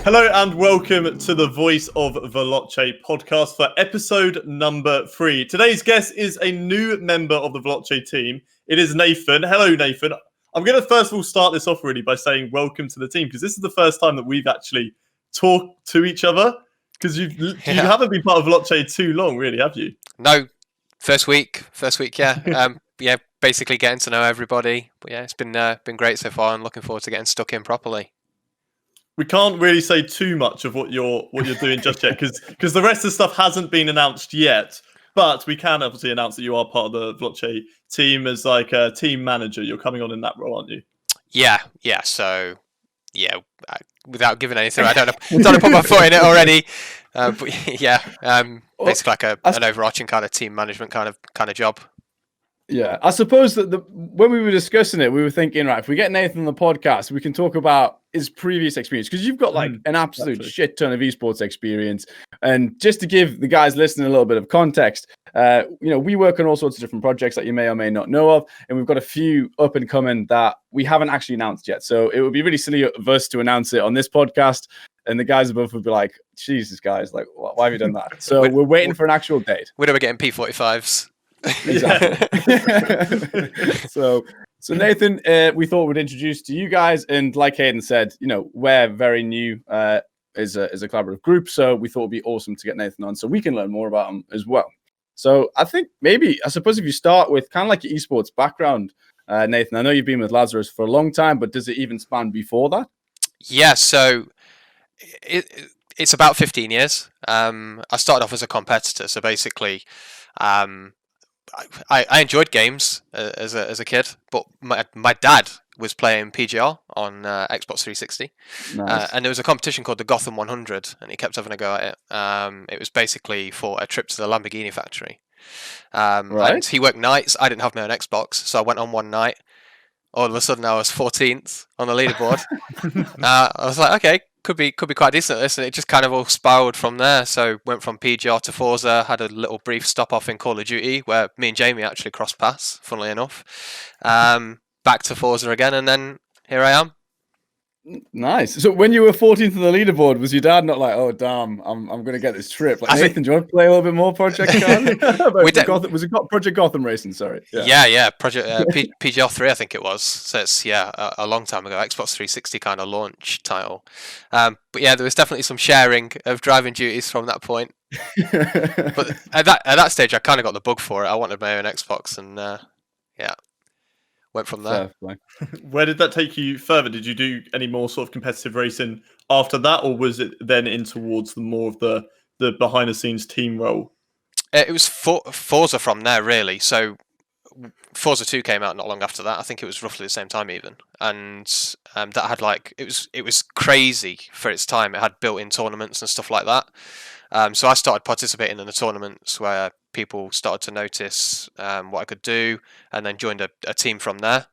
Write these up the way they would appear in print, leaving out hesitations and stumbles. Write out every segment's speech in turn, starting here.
Hello and welcome to the Voice of Veloce podcast for episode number 3. Today's guest is a new member of the Veloce team. It is Nathan. Hello, Nathan. I'm going to first of all start this off really by saying welcome to the team, because this is the first time that we've actually talked to each other, because you haven't been part of Veloce too long, really, have you? No, first week, yeah. Basically getting to know everybody. But yeah, it's been great so far, and looking forward to getting stuck in properly. We can't really say too much of what you're doing just yet, because the rest of the stuff hasn't been announced yet. But we can obviously announce that you are part of the Veloce team as like a team manager. You're coming on in that role, aren't you? Yeah. So yeah, without giving anything, I don't want to put my foot in it already. But yeah, basically like an overarching kind of team management kind of job. Yeah, I suppose that when we were discussing it, we were thinking, right, if we get Nathan on the podcast, we can talk about his previous experience, because you've got like an absolute shit ton of esports experience. And just to give the guys listening a little bit of context, we work on all sorts of different projects that you may or may not know of, and we've got a few up and coming that we haven't actually announced yet. So it would be really silly of us to announce it on this podcast, and the guys above would be like, Jesus, guys, like, why have you done that? So we're waiting for an actual date. When are we getting P45s? Exactly. So Nathan, we thought we'd introduce to you guys, and like Hayden said, we're very new as a collaborative group, so we thought it'd be awesome to get Nathan on so we can learn more about him as well. So I suppose if you start with kind of like your esports background, Nathan, I know you've been with Lazarus for a long time, but does it even span before that? Yeah, so it's about 15 years. I started off as a competitor, so basically I enjoyed games as a kid, but my dad was playing PGR on Xbox 360, Nice. And there was a competition called the Gotham 100, and he kept having a go at it. It was basically for a trip to the Lamborghini factory. Right. And he worked nights. I didn't have my own Xbox, so I went on one night. All of a sudden, I was 14th on the leaderboard. I was like, okay, could be quite decent at this, and it just kind of all spiraled from there. So went from PGR to Forza, had a little brief stop off in Call of Duty where me and Jamie actually crossed paths, funnily enough. Back to Forza again, and then here I am. Nice. So when you were 14th on the leaderboard, was your dad not like, "Oh damn, I'm going to get this trip"? Like, Nathan, do you want to play a little bit more Project Gotham? Was it Project Gotham Racing? Sorry. Yeah. Project PGR 3, I think it was. So it's a long time ago. Xbox 360 kind of launch title. But yeah, there was definitely some sharing of driving duties from that point. But at that stage, I kind of got the bug for it. I wanted my own Xbox, and went from there. Where did that take you further? Did you do any more sort of competitive racing after that, or was it then in towards the more of the behind the scenes team role? It was Forza from there, really. So Forza 2 came out not long after that. I think it was roughly the same time even, and that had it was crazy for its time. It had built-in tournaments and stuff like that. So I started participating in the tournaments where people started to notice what I could do, and then joined a team from there.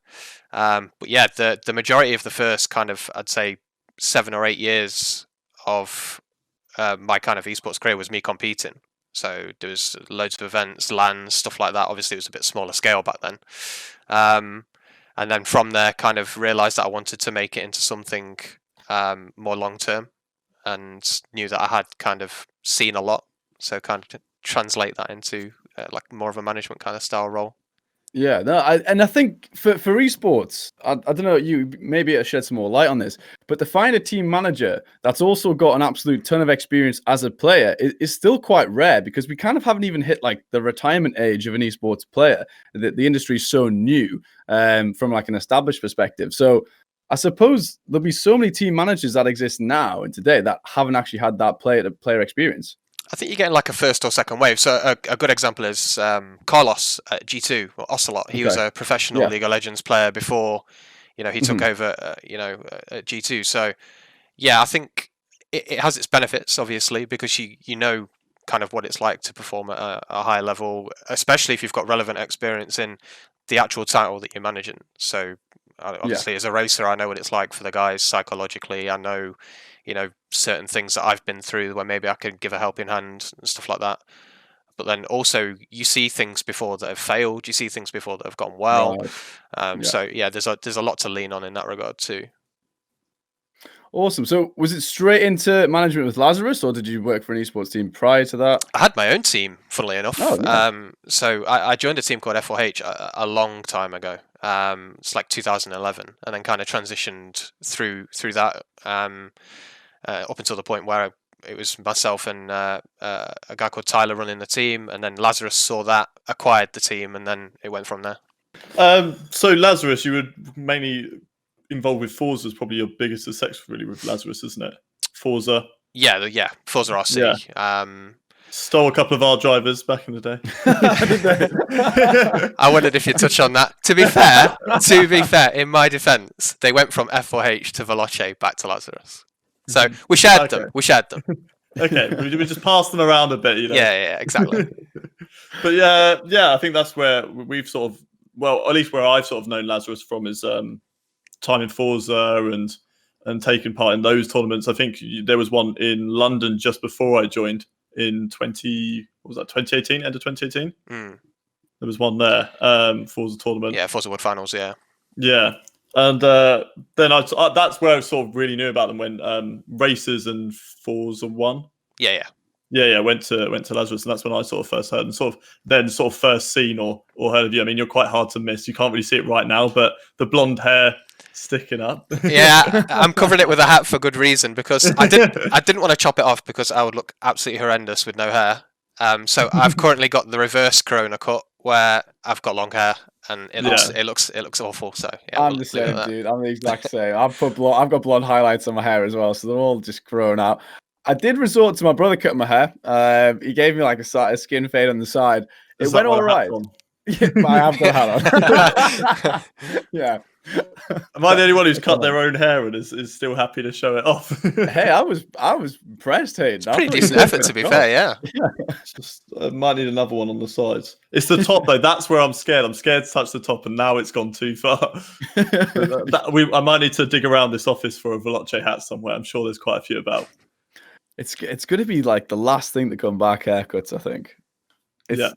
But yeah, the majority of the first kind of, I'd say, 7 or 8 years of my kind of esports career was me competing. So there was loads of events, LANs, stuff like that. Obviously, it was a bit smaller scale back then. And then from there, kind of realised that I wanted to make it into something more long term, and knew that I had kind of seen a lot. So kind of translate that into like more of a management kind of style role. Yeah, no, I think for esports, I don't know, you maybe shed some more light on this, but to find a team manager that's also got an absolute ton of experience as a player is still quite rare, because we kind of haven't even hit like the retirement age of an esports player. The industry is so new from like an established perspective. So I suppose there'll be so many team managers that exist now and today that haven't actually had that player experience. I think you're getting like a first or second wave. So a good example is Carlos at G2 or Ocelot. He was a professional League of Legends player before, he took over, at G2. So yeah, I think it has its benefits, obviously, because you know kind of what it's like to perform at a high level, especially if you've got relevant experience in the actual title that you're managing. So obviously, as a racer, I know what it's like for the guys psychologically. I know, certain things that I've been through where maybe I could give a helping hand and stuff like that. But then also you see things before that have failed. You see things before that have gone well. So yeah, there's a lot to lean on in that regard too. Awesome. So was it straight into management with Lazarus, or did you work for an esports team prior to that? I had my own team, funnily enough. Oh, nice. So I joined a team called F4H a long time ago. It's like 2011, and then kind of transitioned through that up until the point where it was myself and a guy called Tyler running the team, and then Lazarus saw that, acquired the team, and then it went from there. So Lazarus, you were mainly involved with Forza, is probably your biggest success really with Lazarus, isn't it? Forza. Yeah, Forza RC. Yeah. Stole a couple of our drivers back in the day. I wondered if you'd touch on that. To be fair, in my defence, they went from F4H to Veloce back to Lazarus. So we shared them. Okay, we just passed them around a bit, you know. Yeah, exactly. But yeah, I think that's where we've sort of, well, at least where I've sort of known Lazarus from is time in Forza and taking part in those tournaments. I think there was one in London just before I joined in 2018, end of 2018. There was one there, Forza tournament. Yeah, Forza World Finals, yeah. Yeah. And then that's where I sort of really knew about them when Racers and Forza won. Yeah. Went to Lazarus, and that's when I sort of first heard and sort of first seen or heard of you. I mean, you're quite hard to miss. You can't really see it right now, but the blonde hair sticking up. Yeah, I'm covering it with a hat for good reason, because I didn't want to chop it off because I would look absolutely horrendous with no hair. So I've currently got the reverse Corona cut where I've got long hair and it looks awful. So yeah, I'm the same, dude. I'm the exact same. I've got blonde highlights on my hair as well, so they're all just grown out. I did resort to my brother cutting my hair. He gave me like a skin fade on the side. It went all right. Yeah, I have got a hat on. Yeah. Am I the only one who's cut their own hair and is still happy to show it off? Hey, I was impressed. Hey, it's pretty decent effort, to be fair. Yeah. It's just, I might need another one on the sides. It's the top though. That's where I'm scared. I'm scared to touch the top, and now it's gone too far. I might need to dig around this office for a Veloce hat somewhere. I'm sure there's quite a few about. It's going to be like the last thing to come back, haircuts, I think. It's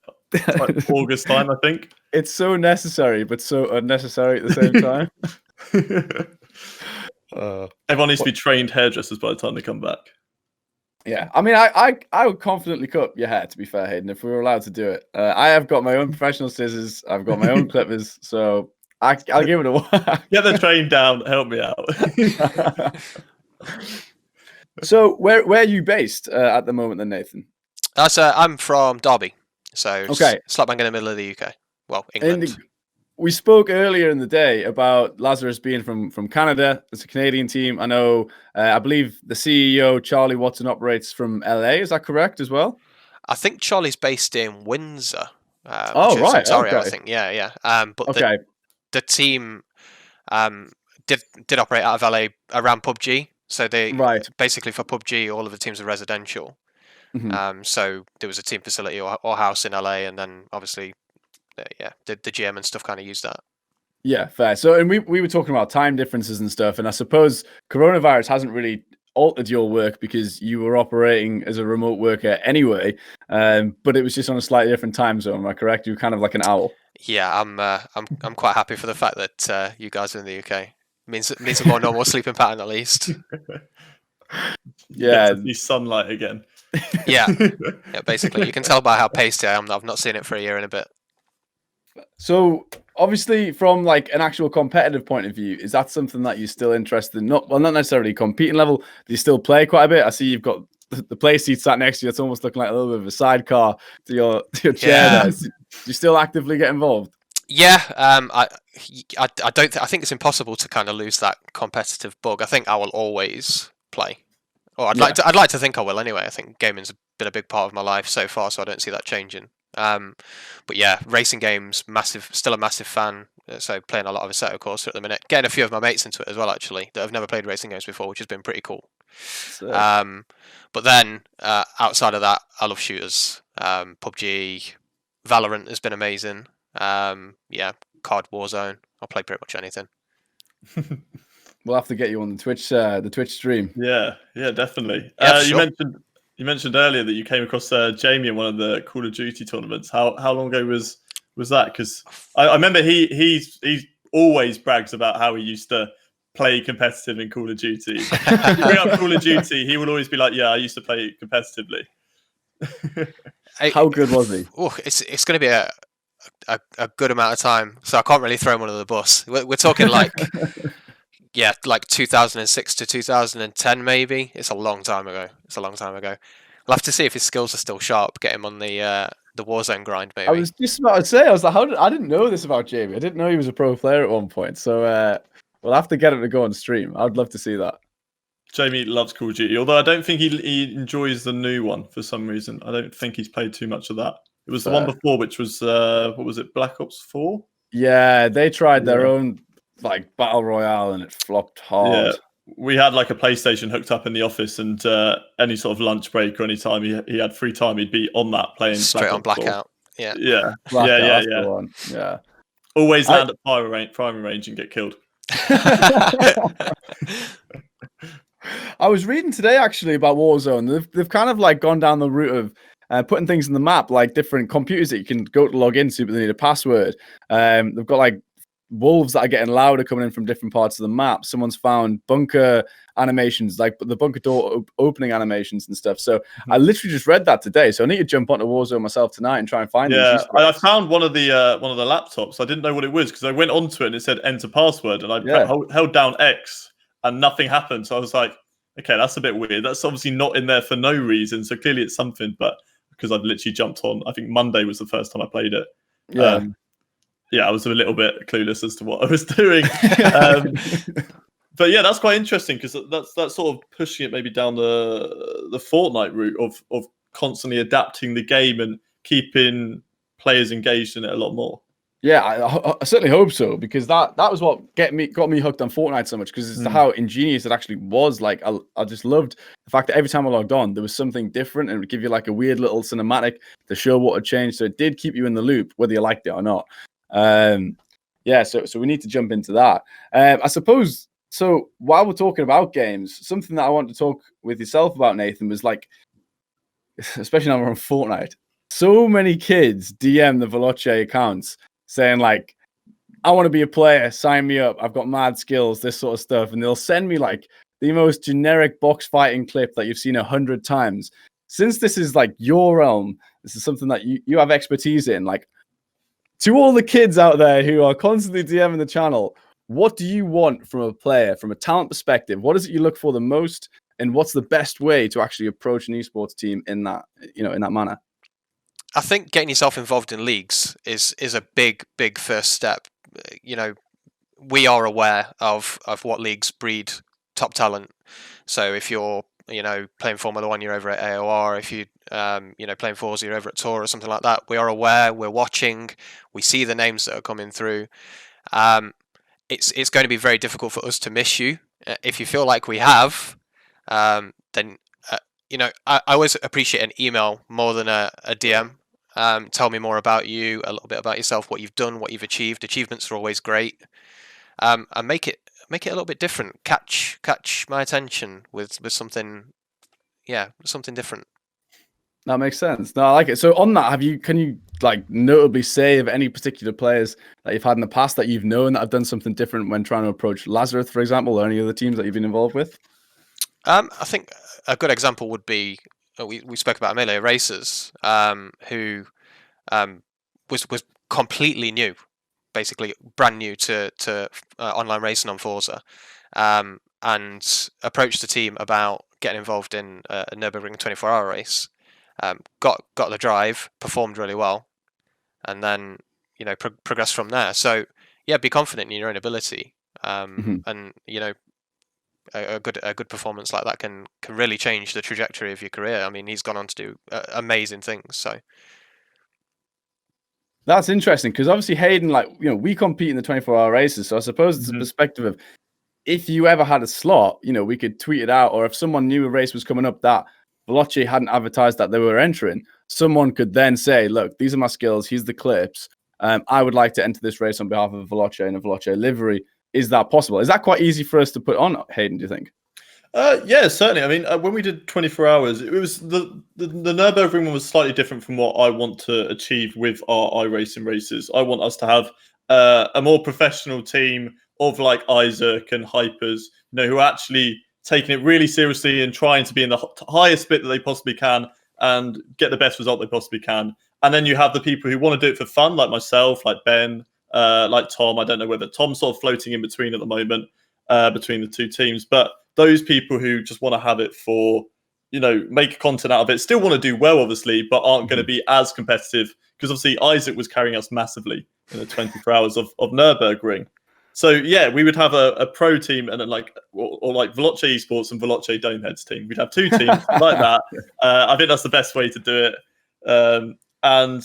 like August time, I think. It's so necessary, but so unnecessary at the same time. Everyone needs to be trained hairdressers by the time they come back. Yeah, I mean, I would confidently cut your hair, to be fair, Hayden, if we were allowed to do it. I have got my own professional scissors. I've got my own clippers, so I'll give it a whack. Get the train down. Help me out. So where are you based at the moment then, Nathan? I'm from Derby, so okay, slap bang in the middle of the UK. Well, England. We spoke earlier in the day about Lazarus being from Canada. It's a Canadian team. I know. I believe the CEO Charlie Watson operates from LA. Is that correct as well? I think Charlie's based in Windsor. Right, Ontario, okay. I think. Yeah. But okay. The team did operate out of LA around PUBG. So they basically for PUBG, all of the teams are residential. Mm-hmm. So there was a team facility or house in LA, and then obviously, the GM and stuff kind of used that. Yeah, fair. So, and we were talking about time differences and stuff, and I suppose coronavirus hasn't really altered your work because you were operating as a remote worker anyway, but it was just on a slightly different time zone. Am I correct? You were kind of like an owl. Yeah, I'm quite happy for the fact that you guys are in the UK. Means a more normal sleeping pattern at least. Yeah, see sunlight again. Yeah, basically, you can tell by how pasty I am that I've not seen it for a year and a bit. So, obviously, from like an actual competitive point of view, is that something that you're still interested in? Not necessarily competing level. Do you still play quite a bit? I see you've got the play seat sat next to you. It's almost looking like a little bit of a sidecar to your chair. Yeah. There. Do you still actively get involved? Yeah, I think it's impossible to kind of lose that competitive bug. I think I will always play, or I'd like to think I will anyway. I think gaming's been a big part of my life so far, so I don't see that changing. But yeah, racing games, still a massive fan. So playing a lot of Assetto Corsa at the minute, getting a few of my mates into it as well, actually, that have never played racing games before, which has been pretty cool. But then outside of that, I love shooters. PUBG, Valorant has been amazing. COD, Warzone. I'll play pretty much anything. We'll have to get you on the Twitch stream. Yeah, definitely. Yeah, sure. You mentioned earlier that you came across Jamie in one of the Call of Duty tournaments. How long ago was that? Because I remember he always brags about how he used to play competitive in Call of Duty. If you bring up Call of Duty, he will always be like, yeah, I used to play competitively. How good was he? It's going to be a good amount of time, so I can't really throw him under the bus. We're talking like like 2006 to 2010 maybe. It's a long time ago. We'll have to see if his skills are still sharp. Get him on the Warzone grind maybe. I was just about to say, I was like, I didn't know this about Jamie. I didn't know he was a pro player at one point. So we'll have to get him to go on stream. I'd love to see that. Jamie loves Call of Duty, although I don't think he enjoys the new one for some reason. I don't think he's played too much of that. It was the one before, which was what was it, Black Ops 4? Yeah, they tried their own like battle royale and it flopped hard. Yeah. We had like a PlayStation hooked up in the office, and any sort of lunch break or any time he had free time, he'd be on that playing straight on Blackout. Yeah. Yeah. Always land at primary range and get killed. I was reading today actually about Warzone. They've kind of like gone down the route of putting things in the map, like different computers that you can go to log into, but they need a password. They've got like wolves that are getting louder coming in from different parts of the map. Someone's found bunker animations, like the bunker door opening animations and stuff. So I literally just read that today. So I need to jump onto Warzone myself tonight and try and find these. Yeah, I found one of the laptops. I didn't know what it was because I went onto it and it said enter password, and I held down X and nothing happened. So I was like, okay, that's a bit weird. That's obviously not in there for no reason. So clearly it's something, but because I've literally jumped on, I think Monday was the first time I played it. Yeah, I was a little bit clueless as to what I was doing. But yeah, that's quite interesting because that's sort of pushing it maybe down the Fortnite route of constantly adapting the game and keeping players engaged in it a lot more. Yeah, I certainly hope so, because that was what got me hooked on Fortnite so much, because it's how ingenious it actually was. Like I just loved the fact that every time I logged on, there was something different, and it would give you like a weird little cinematic to show what had changed. So it did keep you in the loop, whether you liked it or not. So we need to jump into that. I suppose. So while we're talking about games, something that I want to talk with yourself about, Nathan, was like, especially now we're on Fortnite, so many kids DM the Veloce accounts saying like, I want to be a player, sign me up, I've got mad skills, this sort of stuff. And they'll send me like the most generic box fighting clip that you've seen 100 times. Since this is like your realm, this is something that you have expertise in, like, to all the kids out there who are constantly DMing the channel, what do you want from a player, from a talent perspective? What is it you look for the most, and what's the best way to actually approach an esports team in that, in that manner? I think getting yourself involved in leagues is a big first step. We are aware of what leagues breed top talent. So if you're playing Formula 1, you're over at AOR. If you playing Forza, you're over at Tour or something like that. We are aware. We're watching. We see the names that are coming through. It's going to be very difficult for us to miss you. If you feel like we have, then I always appreciate an email more than a DM. Tell me more about you, a little bit about yourself, what you've done, what you've achieved. Achievements are always great, and make it a little bit different. Catch my attention with something, something different. That makes sense. No, I like it. So on that, can you like notably say of any particular players that you've had in the past that you've known that have done something different when trying to approach Lazarus, for example, or any other teams that you've been involved with? I think a good example would be we spoke about Melee Racers, who was completely new, basically brand new to online racing on Forza, and approached the team about getting involved in a Nürburgring 24-hour race. Got the drive, performed really well, and then progressed from there. So be confident in your own ability, and a good performance like that can really change the trajectory of your career. I mean, he's gone on to do amazing things. So that's interesting, because obviously Hayden, we compete in the 24-hour races. So I suppose it's a perspective of, if you ever had a slot, we could tweet it out, or if someone knew a race was coming up that Veloce hadn't advertised that they were entering, someone could then say, look, these are my skills, here's the clips. I would like to enter this race on behalf of Veloce in a Veloce livery. Is that possible? Is that quite easy for us to put on, Hayden, do you think? Yeah, certainly. I mean, when we did 24 hours, it was the Nürburgring one was slightly different from what I want to achieve with our iRacing races. I want us to have a more professional team of like Isaac and Hypers, who are actually taking it really seriously and trying to be in the highest bit that they possibly can and get the best result they possibly can. And then you have the people who want to do it for fun, like myself, like Ben, like Tom. I don't know whether Tom's sort of floating in between at the moment, between the two teams. But those people who just want to have it for, make content out of it, still want to do well, obviously, but aren't going to be as competitive. Because obviously Isaac was carrying us massively in the 24 hours of Nürburgring. So yeah, we would have a pro team and then like Veloce Esports and Veloce Domeheads team. We'd have two teams like that. I think that's the best way to do it. And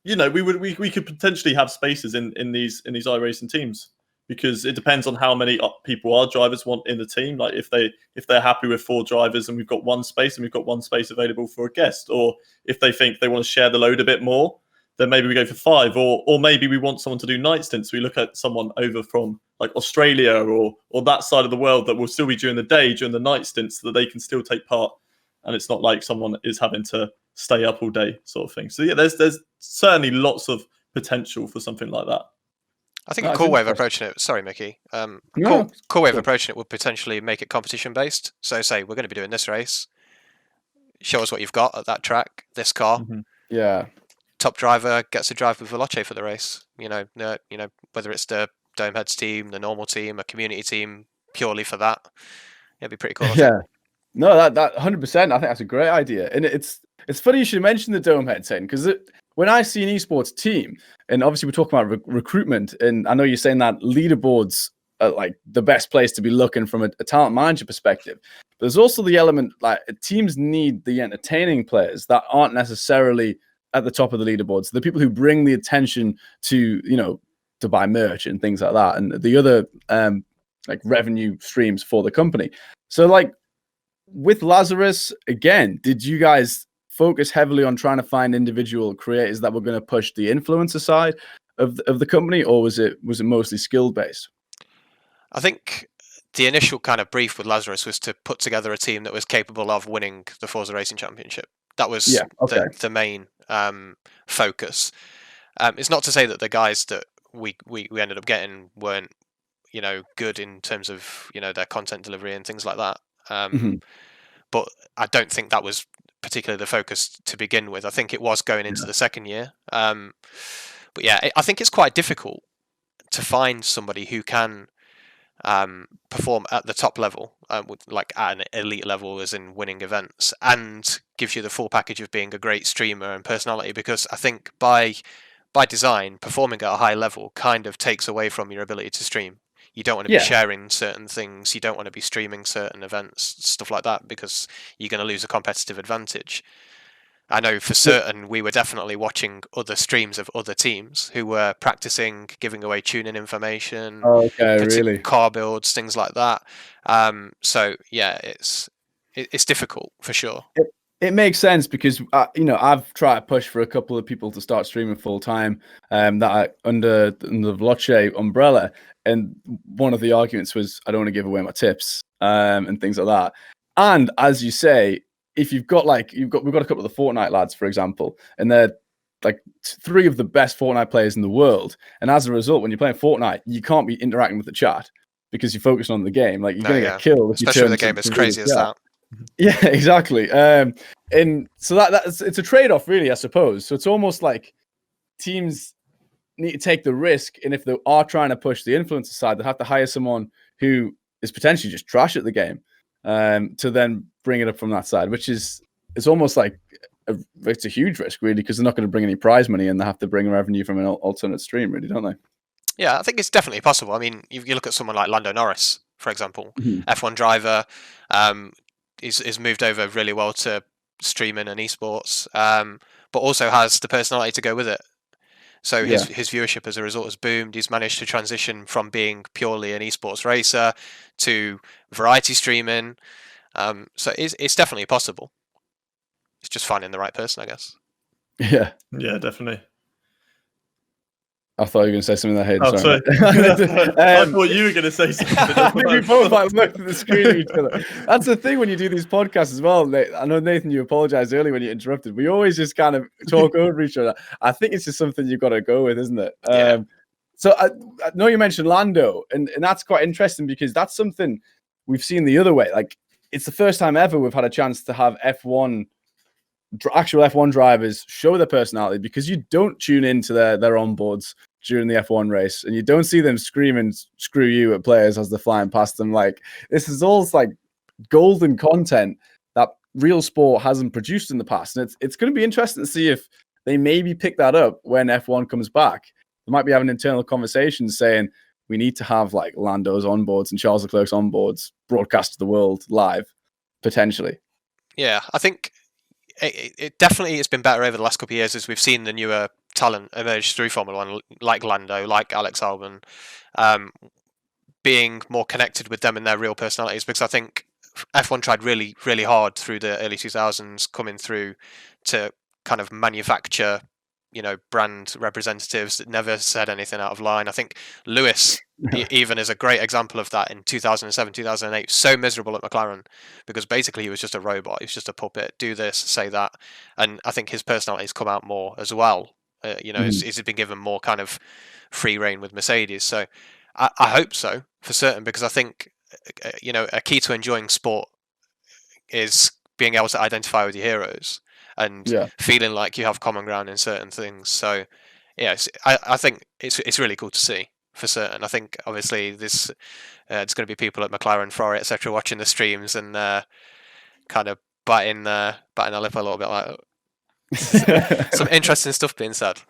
we could potentially have spaces in these iRacing teams, because it depends on how many people our drivers want in the team. Like if they're happy with 4 drivers and we've got one space and we've got one space available for a guest, or if they think they want to share the load a bit more, then maybe we go for 5, or maybe we want someone to do night stints. We look at someone over from like Australia or that side of the world that will still be during the day, during the night stints, so that they can still take part. And it's not like someone is having to stay up all day, sort of thing. So yeah, there's certainly lots of potential for something like that. I think a cool way of approaching it. Sorry, Mickey. Cool way of approaching it would potentially make it competition based. So say we're going to be doing this race. Show us what you've got at that track. This car. Mm-hmm. Yeah. Top driver gets a drive with Veloce for the race. Whether it's the Domeheads team, the normal team, a community team, purely for that. It'd be pretty cool. Yeah. No, that 100%. I think that's a great idea, and it's funny you should mention the Domeheads thing, because when I see an esports team, and obviously we're talking about recruitment, and I know you're saying that leaderboards are like the best place to be looking from a talent manager perspective. But there's also the element like teams need the entertaining players that aren't necessarily at the top of the leaderboards, the people who bring the attention to to buy merch and things like that, and the other like revenue streams for the company. So like with Lazarus, again, did you guys focus heavily on trying to find individual creators that were going to push the influencer side of the company, or was it mostly skill based? I think the initial kind of brief with Lazarus was to put together a team that was capable of winning the Forza Racing Championship. That was the main focus. It's not to say that the guys that we ended up getting weren't good in terms of their content delivery and things like that. But I don't think that was particularly the focus to begin with. I think it was going into the second year. But yeah, I think it's quite difficult to find somebody who can perform at the top level, like at an elite level, as in winning events, and gives you the full package of being a great streamer and personality. Because I think by design, performing at a high level kind of takes away from your ability to stream. You don't want to be sharing certain things. You don't want to be streaming certain events, stuff like that, because you're going to lose a competitive advantage. I know for certain we were definitely watching other streams of other teams who were practicing, giving away tuning information, car builds, things like that. So yeah, it's difficult for sure. It makes sense because I've tried to push for a couple of people to start streaming full time that are under the Veloce umbrella, and one of the arguments was I don't want to give away my tips and things like that. And as you say, if we've got a couple of the Fortnite lads, for example, and they're like 3 of the best Fortnite players in the world, and as a result, when you're playing Fortnite, you can't be interacting with the chat because you're focused on the game. Like you're going to get killed, especially with a game as crazy as that. Yeah, exactly. And so it's a trade-off, really, I suppose. So it's almost like teams need to take the risk, and if they are trying to push the influencer side, they have to hire someone who is potentially just trash at the game, to then bring it up from that side, which is almost like it's a huge risk, really, because they're not going to bring any prize money, and they have to bring revenue from an alternate stream, really, don't they? Yeah, I think it's definitely possible. I mean, you look at someone like Lando Norris, for example, F1 driver. He's moved over really well to streaming and esports, but also has the personality to go with it. So his viewership as a result has boomed. He's managed to transition from being purely an esports racer to variety streaming. So it's definitely possible. It's just finding the right person, I guess. Yeah, definitely. I thought you were going to say something that I hated. Sorry. I thought you were going to say something. We both looked at the screen at each other. That's the thing when you do these podcasts as well. I know, Nathan, you apologized earlier when you interrupted. We always just kind of talk over each other. I think it's just something you've got to go with, isn't it? So I know you mentioned Lando, and that's quite interesting because that's something we've seen the other way. Like, it's the first time ever we've had a chance to have actual F1 drivers show their personality, because you don't tune into their onboards during the F1 race, and you don't see them screaming "screw you" at players as they're flying past them. Like, this is all like golden content that real sport hasn't produced in the past, and it's going to be interesting to see if they maybe pick that up when F1 comes back. They might be having internal conversations saying we need to have like Lando's onboards and Charles Leclerc's onboards broadcast to the world live, potentially. Yeah, I think it definitely has been better over the last couple of years as we've seen the newer talent emerge through Formula One, like Lando, like Alex Albon, being more connected with them and their real personalities. Because I think F1 tried really, really hard through the early 2000s, coming through to kind of manufacture, brand representatives that never said anything out of line. I think Lewis even is a great example of that in 2007, 2008. So miserable at McLaren because basically he was just a robot. He was just a puppet. Do this, say that. And I think his personality's come out more as well. He's been given more kind of free reign with Mercedes. So I hope so, for certain, because I think, a key to enjoying sport is being able to identify with your heroes and feeling like you have common ground in certain things. So, I think it's really cool to see, for certain. I think obviously there's going to be people at McLaren, Ferrari, etc., watching the streams and kind of biting their lip a little bit, like some interesting stuff being said.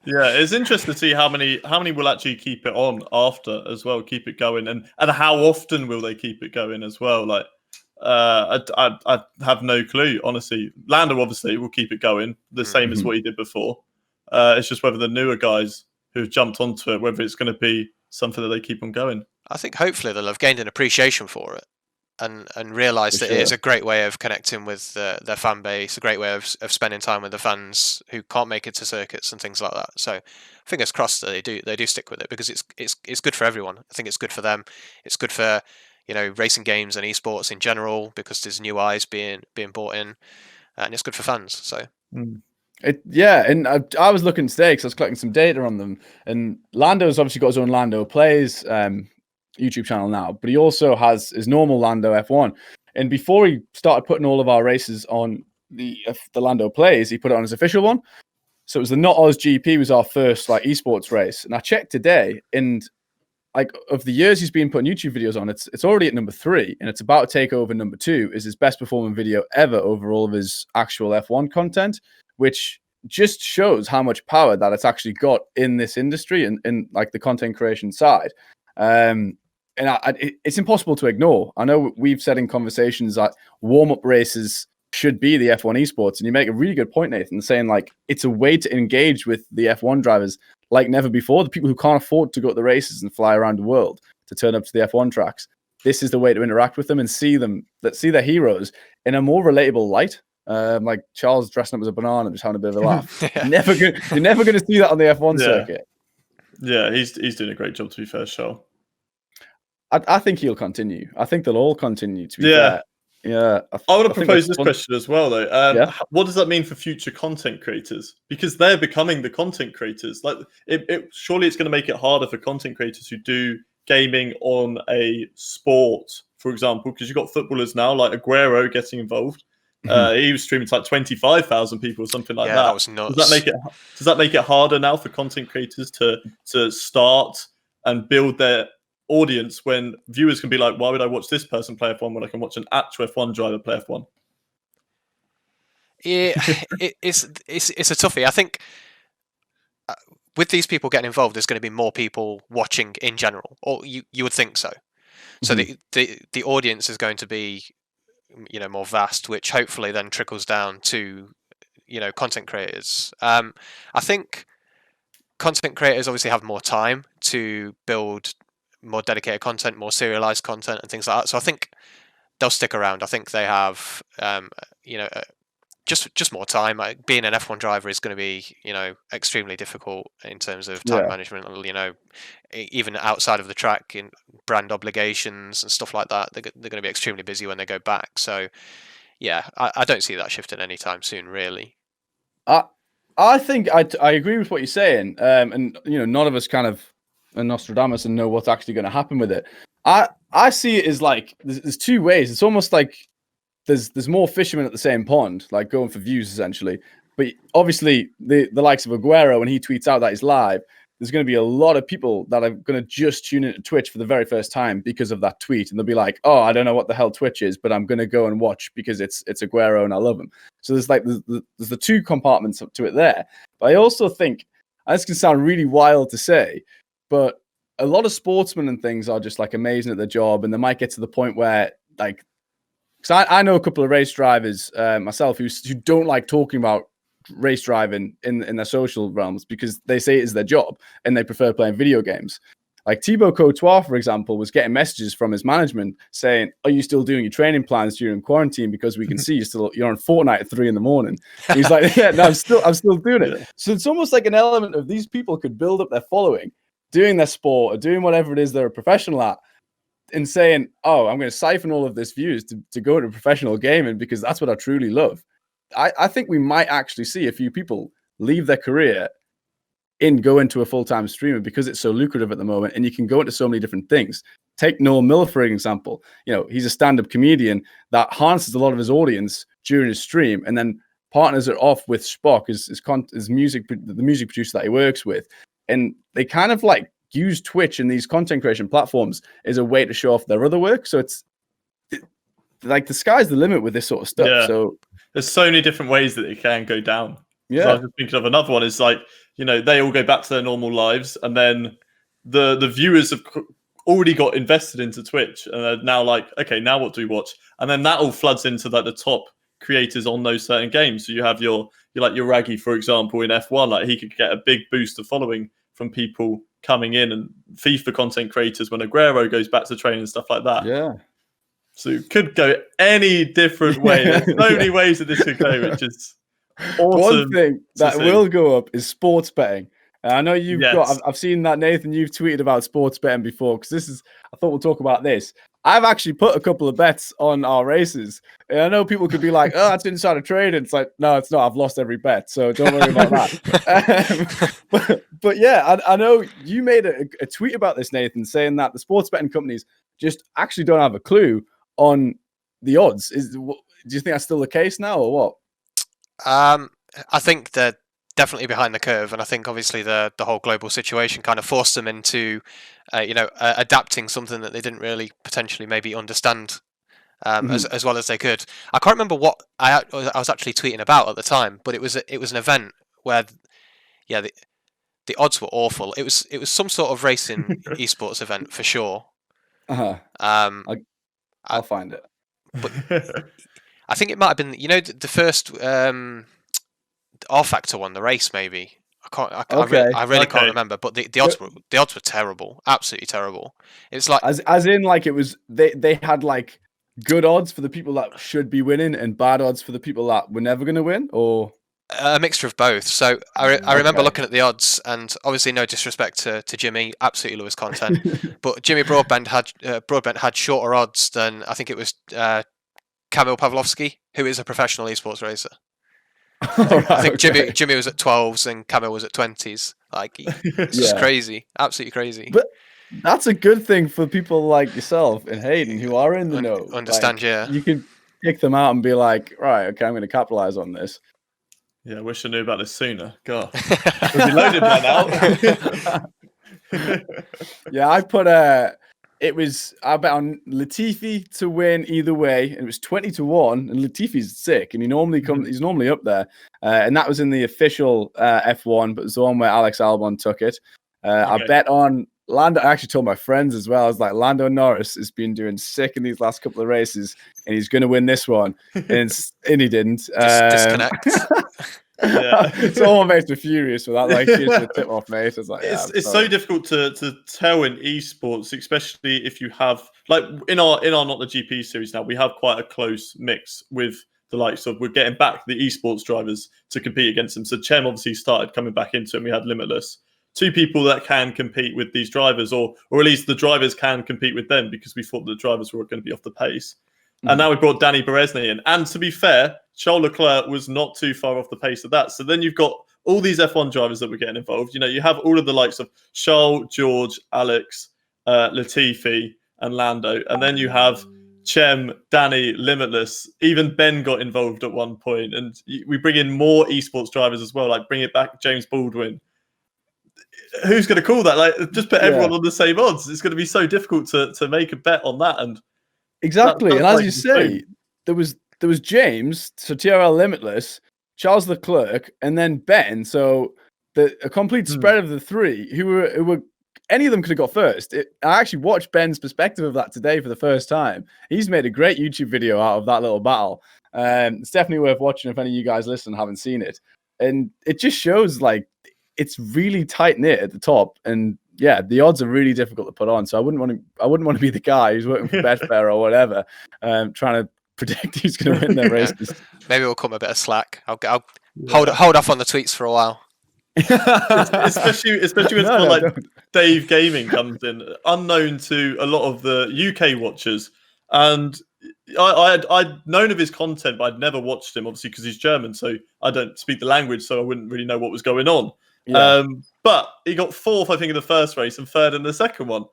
Yeah, it's interesting to see how many will actually keep it on after as well, keep it going, and how often will they keep it going as well. Like, I have no clue, honestly. Lando obviously will keep it going the same as what he did before. It's just whether the newer guys who've jumped onto it, whether it's going to be something that they keep on going. I think hopefully they'll have gained an appreciation for it and realised that it is a great way of connecting with their fan base, a great way of spending time with the fans who can't make it to circuits and things like that. So fingers crossed that they do stick with it, because it's good for everyone. I think it's good for them. It's good for racing games and esports in general, because there's new eyes being brought in, and it's good for fans. So. And I was looking today because I was collecting some data on them, and Lando's obviously got his own Lando Plays YouTube channel now, but he also has his normal Lando F1. And before he started putting all of our races on the Lando Plays, he put it on his official one. So it was the Not Oz GP was our first like esports race, and I checked today, and like of the years he's been putting YouTube videos on, it's already at number 3, and it's about to take over number 2 is his best performing video ever over all of his actual F1 content, which just shows how much power that it's actually got in this industry and in like the content creation side. It's impossible to ignore. I know we've said in conversations that warm-up races should be the F1 esports, and you make a really good point, Nathan, saying like it's a way to engage with the F1 drivers like never before. The people who can't afford to go to the races and fly around the world to turn up to the F1 tracks, this is the way to interact with them and see their heroes in a more relatable light. Like Charles dressing up as a banana, just having a bit of a laugh. You're never going to see that on the F1 circuit. Yeah, he's doing a great job, to be fair, Charles. I think he'll continue. I think they'll all continue, to be fair. Yeah. I would have proposed this question as well, though. What does that mean for future content creators? Because they're becoming the content creators. Like, surely it's going to make it harder for content creators who do gaming on a sport, for example, because you've got footballers now, like Aguero getting involved. He was streaming to like 25,000 people or something like that. Yeah, that was nuts. Does that make it harder now for content creators to start and build their audience when viewers can be like, why would I watch this person play F1 when I can watch an actual F1 driver play F1? Yeah, it's a toughie. I think with these people getting involved, there's going to be more people watching in general, or you would think so. So the audience is going to be more vast, which hopefully then trickles down to content creators. I think content creators obviously have more time to build more dedicated content, more serialized content and things like that. So I think they'll stick around. I think they have just more time. Like, being an F1 driver is going to be extremely difficult in terms of time management. Even outside of the track, in brand obligations and stuff like that, they're going to be extremely busy when they go back. So I don't see that shifting anytime soon, really. I think I agree with what you're saying, and none of us kind of are Nostradamus and know what's actually going to happen with it. I see it as like there's two ways. It's almost like there's more fishermen at the same pond, like going for views essentially. But obviously, the likes of Aguero, when he tweets out that he's live, there's going to be a lot of people that are going to just tune into Twitch for the very first time because of that tweet, and they'll be like, "Oh, I don't know what the hell Twitch is, but I'm going to go and watch because it's Aguero and I love him." So there's the two compartments to it there. But I also think, and this can sound really wild to say, but a lot of sportsmen and things are just like amazing at their job, and they might get to the point where like, because I know a couple of race drivers myself who don't like talking about race driving in their social realms because they say it is their job and they prefer playing video games. Like Thibaut Courtois, for example, was getting messages from his management saying, "Are you still doing your training plans during quarantine? Because we can see you're on Fortnite at 3 a.m. He's like, "Yeah, no, I'm still doing it." Yeah. So it's almost like an element of these people could build up their following, doing their sport or doing whatever it is they're a professional at, and saying, "Oh, I'm going to siphon all of this views to go into professional gaming because that's what I truly love." I think we might actually see a few people leave their career and go into a full-time streamer because it's so lucrative at the moment, and you can go into so many different things. Take Noel Miller, for example. He's a stand-up comedian that harnesses a lot of his audience during his stream and then partners it off with Spock, the music producer that he works with. And they kind of like use Twitch and these content creation platforms as a way to show off their other work. So it's like the sky's the limit with this sort of stuff. Yeah. So there's so many different ways that it can go down. Yeah. So I was just thinking of another one is like, they all go back to their normal lives, and then the viewers have already got invested into Twitch, and they're now like, okay, now what do we watch? And then that all floods into like the top creators on those certain games. So you have your Raggy, for example, in F1, like he could get a big boost of following from people coming in, and FIFA content creators when Aguero goes back to training and stuff like that. Yeah. So it could go any different way. There's so many ways that this could go, which is awesome. One thing that will go up is sports betting. I know you've I've seen that, Nathan, you've tweeted about sports betting before, because I thought we'll talk about this. I've actually put a couple of bets on our races. And I know people could be like, "Oh, that's insider trading." It's like, no, it's not. I've lost every bet, so don't worry about that. But yeah, I know you made a tweet about this, Nathan, saying that the sports betting companies just actually don't have a clue on the odds. Do you think that's still the case now, or what? I think they're definitely behind the curve, and I think obviously the whole global situation kind of forced them into, adapting something that they didn't really potentially maybe understand as well as they could. I can't remember what I was actually tweeting about at the time, but it was an event where, the odds were awful. It was some sort of racing esports event for sure. I'll find it. But I think it might have been, the first R Factor won the race. Maybe I really can't remember. But the odds were terrible, absolutely terrible. It's like as in like it was they had like good odds for the people that should be winning and bad odds for the people that were never going to win, or a mixture of both. So I remember looking at the odds, and obviously no disrespect to Jimmy, absolutely love his content, but Jimmy Broadbent had shorter odds than, I think it was Kamil Pavlovsky, who is a professional esports racer. I think Jimmy was at 12s and Kamil was at 20s. Like, it's just crazy, absolutely crazy. But that's a good thing for people like yourself and Hayden who are in the know. Understand, like, you can pick them out and be like, right, okay, I'm going to capitalize on this. Yeah, I wish I knew about this sooner. God, was he loaded by now? Yeah, I bet on Latifi to win either way, and it was 20-1. And Latifi's sick, and he's normally up there. And that was in the official F1, but it was the one where Alex Albon took it. I bet on Lando. I actually told my friends as well. I was like, Lando Norris has been doing sick in these last couple of races, and he's going to win this one. And he didn't. Disconnect. Someone makes me furious with that. Like, here's the tip off, mate. It's like, it's so difficult to tell in esports, especially if you have, like, in our Not the GP series now, we have quite a close mix with the likes of, we're getting back the esports drivers to compete against them. So Chem obviously started coming back into it, and we had Limitless. Two people that can compete with these drivers, or at least the drivers can compete with them, because we thought the drivers were going to be off the pace. And now we brought Danny Berezny in. And to be fair, Charles Leclerc was not too far off the pace of that. So then you've got all these F1 drivers that were getting involved. You have all of the likes of Charles, George, Alex, Latifi, and Lando, and then you have Chem, Danny, Limitless. Even Ben got involved at one point, and we bring in more esports drivers as well. Like bring it back, James Baldwin. Who's going to call that? Like, just put everyone on the same odds. It's going to be so difficult to make a bet on that. And exactly, and as you say, there was James, so TRL Limitless, Charles Leclerc, and then Ben. So a complete spread of the three who were any of them could have got first. I actually watched Ben's perspective of that today for the first time. He's made a great YouTube video out of that little battle. It's definitely worth watching if any of you guys listen and haven't seen it. And it just shows like it's really tight knit at the top, and yeah, the odds are really difficult to put on. So I wouldn't want to be the guy who's working for Betfair or whatever, trying to predict who's going to win their races. Maybe we'll come a bit of slack. I'll hold off on the tweets for a while. especially when someone like Dave Gaming comes in, unknown to a lot of the UK watchers, and I'd known of his content, but I'd never watched him, obviously because he's German, so I don't speak the language, so I wouldn't really know what was going on. Yeah. But he got fourth, I think, in the first race and third in the second one.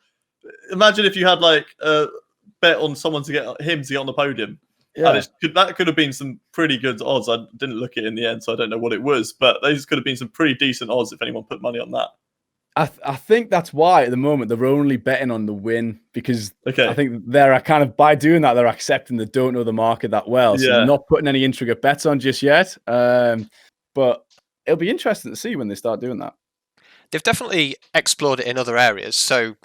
Imagine if you had like a bet on someone to get on the podium. Yeah. And that could have been some pretty good odds. I didn't look at it in the end, so I don't know what it was. But those could have been some pretty decent odds if anyone put money on that. I think that's why at the moment they're only betting on the win, because I think they're kind of, by doing that, they're accepting they don't know the market that well. So they're not putting any intricate bets on just yet. But it'll be interesting to see when they start doing that. They've definitely explored it in other areas. So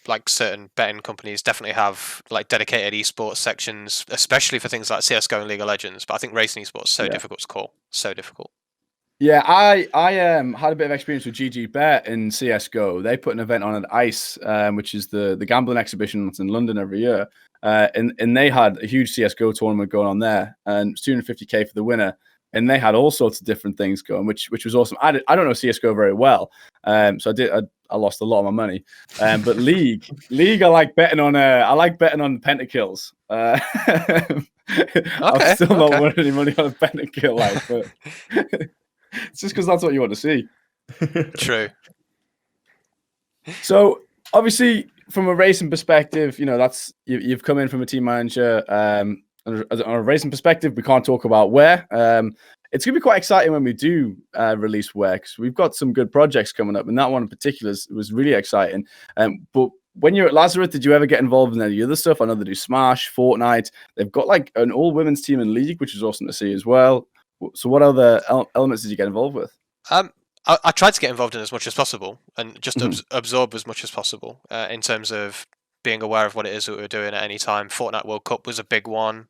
like certain betting companies definitely have like dedicated esports sections, especially for things like CSGO and League of Legends. But I think racing esports is so difficult to call. So difficult. Yeah, I had a bit of experience with GG Bet in CSGO. They put an event on at ICE, which is the gambling exhibition that's in London every year. And they had a huge CSGO tournament going on there, and it was $250K for the winner. And they had all sorts of different things going, which was awesome. I don't know CSGO very well, so I lost a lot of my money. But League, I like betting on pentakills. I'm still not winning any money on a pentakill, but it's just because that's what you want to see. True. So obviously, from a racing perspective, that's you've come in from a team manager. On a racing perspective, we can't talk about where. It's going to be quite exciting when we do release where, because we've got some good projects coming up, and that one in particular was really exciting. But when you're at Lazarus, did you ever get involved in any other stuff? I know they do Smash, Fortnite. They've got like an all-women's team in League, which is awesome to see as well. So what other elements did you get involved with? I tried to get involved in as much as possible and just absorb as much as possible in terms of being aware of what it is that we were doing at any time. Fortnite World Cup was a big one,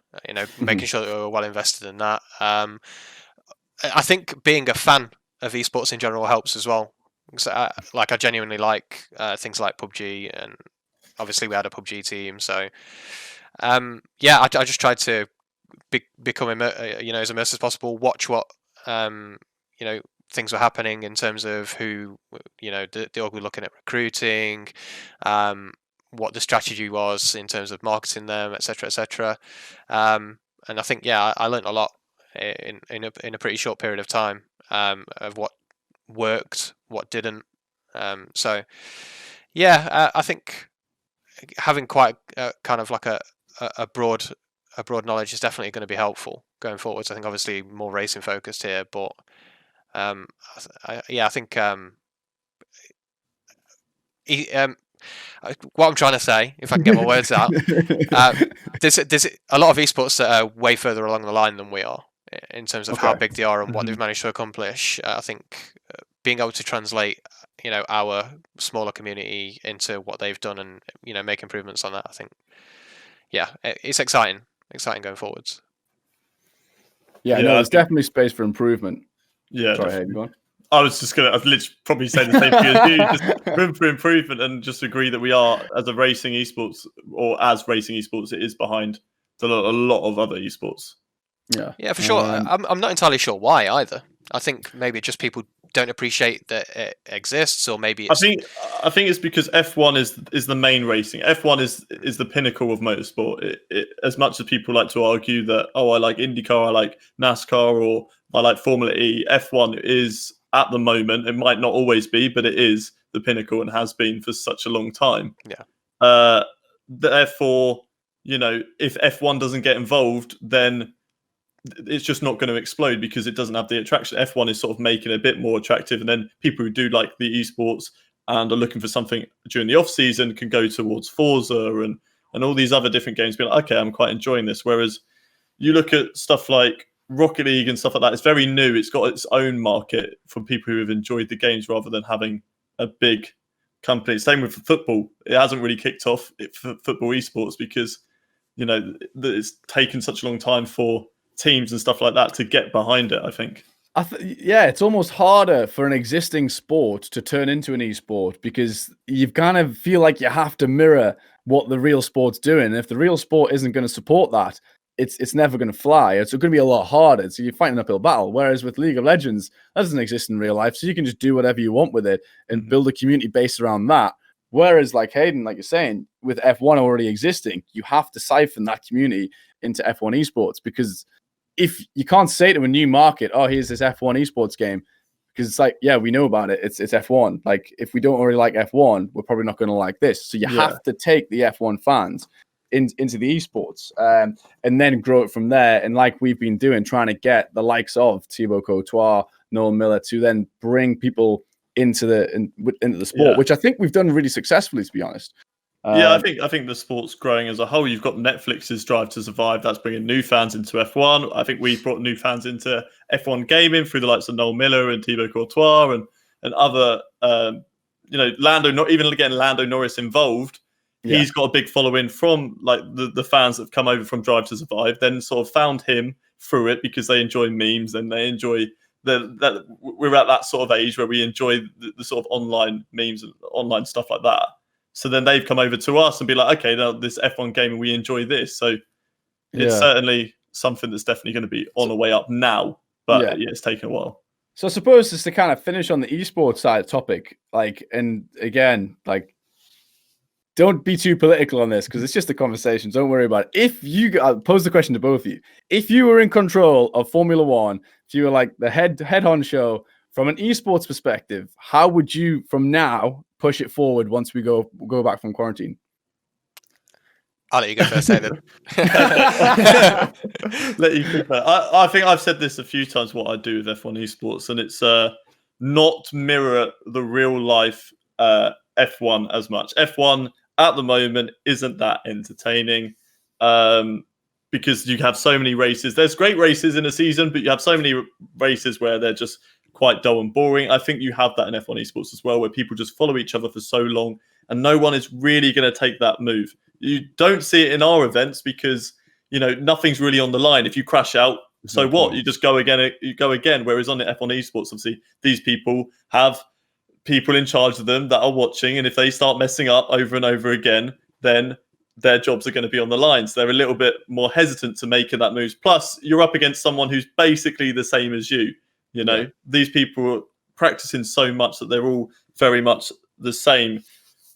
making sure that we were well invested in that. I think being a fan of esports in general helps as well. I genuinely like things like PUBG, and obviously we had a PUBG team. So I just tried to become as immersed as possible. Watch what things were happening in terms of who the org were looking at recruiting, what the strategy was in terms of marketing them, etc., etc. And I think I learned a lot in a pretty short period of time of what worked, what didn't. I think having quite kind of like a broad knowledge is definitely going to be helpful going forwards. I think obviously more racing focused here, but I think what I'm trying to say, if I can get my words out, there's a lot of esports that are way further along the line than we are in terms of how big they are and what they've managed to accomplish. I think being able to translate, our smaller community into what they've done and make improvements on that, I think, it's exciting going forwards. There's definitely space for improvement. Yeah, sorry, Hayden, go on. I was literally probably say the same thing as you, just room for improvement, and just agree that we are, as a racing esports, it is behind a lot of other esports. Yeah, for sure. I'm not entirely sure why either. I think maybe just people don't appreciate that it exists, or maybe it's... I think it's because F1 is the main racing. F1 is the pinnacle of motorsport. As much as people like to argue that, I like IndyCar, I like NASCAR, or I like Formula E, F1 is at the moment. It might not always be, but it is the pinnacle and has been for such a long time. Yeah. Therefore, if F1 doesn't get involved, then it's just not going to explode because it doesn't have the attraction. F1 is sort of making it a bit more attractive, and then people who do like the esports and are looking for something during the off season can go towards Forza and all these other different games, being like, okay, I'm quite enjoying this. Whereas you look at stuff like Rocket League and stuff like that, it's very new. It's got its own market for people who have enjoyed the games rather than having a big company. Same with football. It hasn't really kicked off for football esports because, it's taken such a long time for teams and stuff like that to get behind it, I think. It's almost harder for an existing sport to turn into an esport because you kind of feel like you have to mirror what the real sport's doing. And if the real sport isn't going to support that, it's never going to fly. It's going to be a lot harder. So you're fighting an uphill battle. Whereas with League of Legends, that doesn't exist in real life. So you can just do whatever you want with it and build a community based around that. Whereas like Hayden, like you're saying, with F1 already existing, you have to siphon that community into F1 esports because if you can't say to a new market, oh, here's this F1 esports game, because it's like, yeah, we know about it. It's F1. Like, if we don't already like F1, we're probably not going to like this. So you have to take the F1 fans into the esports and then grow it from there. And like we've been doing, trying to get the likes of Thibaut Courtois, Noel Miller to then bring people into the sport, which I think we've done really successfully, to be honest. I think the sport's growing as a whole. You've got Netflix's Drive to Survive. That's bringing new fans into F1. I think we brought new fans into F1 gaming through the likes of Noel Miller and Thibaut Courtois and other, Lando, not even getting Lando Norris involved. Yeah. He's got a big following from like the fans that have come over from Drive to Survive, then sort of found him through it because they enjoy memes and they enjoy that we're at that sort of age where we enjoy the sort of online memes and online stuff like that. So then they've come over to us and be like, okay, now this F1 game, we enjoy this. So it's certainly something that's definitely going to be on the way up now, but it's taken a while. So I suppose just to kind of finish on the esports side topic, and again, don't be too political on this because it's just a conversation. Don't worry about it. I'll pose the question to both of you. If you were in control of Formula One, if you were like the head honcho from an esports perspective, how would you from now push it forward once we go back from quarantine? I'll let you go first, David. Let you go first. I think I've said this a few times what I do with F1 esports, and it's not mirror the real life F1 as much. F1 at the moment isn't that entertaining because you have so many races. There's great races in a season, but you have so many races where they're just quite dull and boring. I think you have that in F1 esports as well, where people just follow each other for so long and no one is really going to take that move. You don't see it in our events because, nothing's really on the line. If you crash out, so what? You just go again. Whereas on the F1 esports, obviously, these people have people in charge of them that are watching. And if they start messing up over and over again, then their jobs are going to be on the line. So they're a little bit more hesitant to making that move. Plus, you're up against someone who's basically the same as you. These people are practicing so much that they're all very much the same.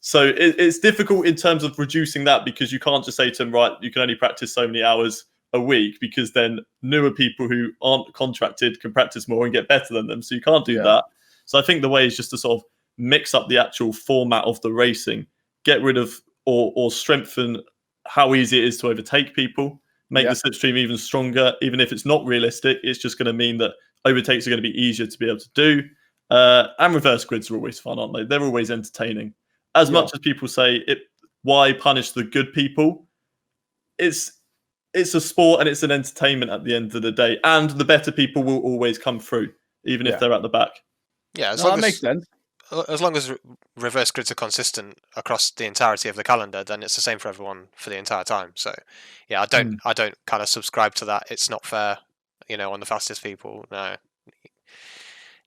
So it's difficult in terms of reducing that because you can't just say to them, right, you can only practice so many hours a week because then newer people who aren't contracted can practice more and get better than them. So you can't do that. So I think the way is just to sort of mix up the actual format of the racing, get rid of or strengthen how easy it is to overtake people, make the slipstream even stronger. Even if it's not realistic, it's just going to mean that overtakes are going to be easier to be able to do. And reverse grids are always fun, aren't they? They're always entertaining. As much as people say, why punish the good people? It's a sport and it's an entertainment at the end of the day. And the better people will always come through, even if they're at the back. Yeah, that makes sense. As long as reverse grids are consistent across the entirety of the calendar, then it's the same for everyone for the entire time. So, I don't kind of subscribe to that. It's not fair, on the fastest people. No,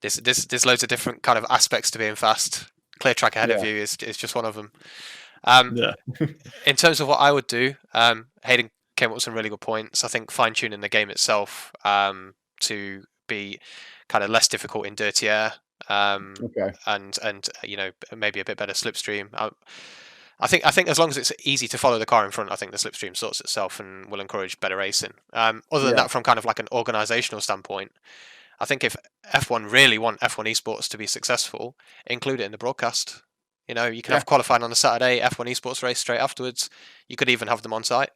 there's loads of different kind of aspects to being fast. Clear track ahead of you is just one of them. In terms of what I would do, Hayden came up with some really good points. I think fine tuning the game itself to be kind of less difficult in dirty air. And maybe a bit better slipstream. I think as long as it's easy to follow the car in front, I think the slipstream sorts itself and will encourage better racing. Other than that, from kind of like an organizational standpoint, I think if F1 really want F1 esports to be successful, include it in the broadcast. You know, you can have qualifying on a Saturday, F1 esports race straight afterwards. You could even have them on site.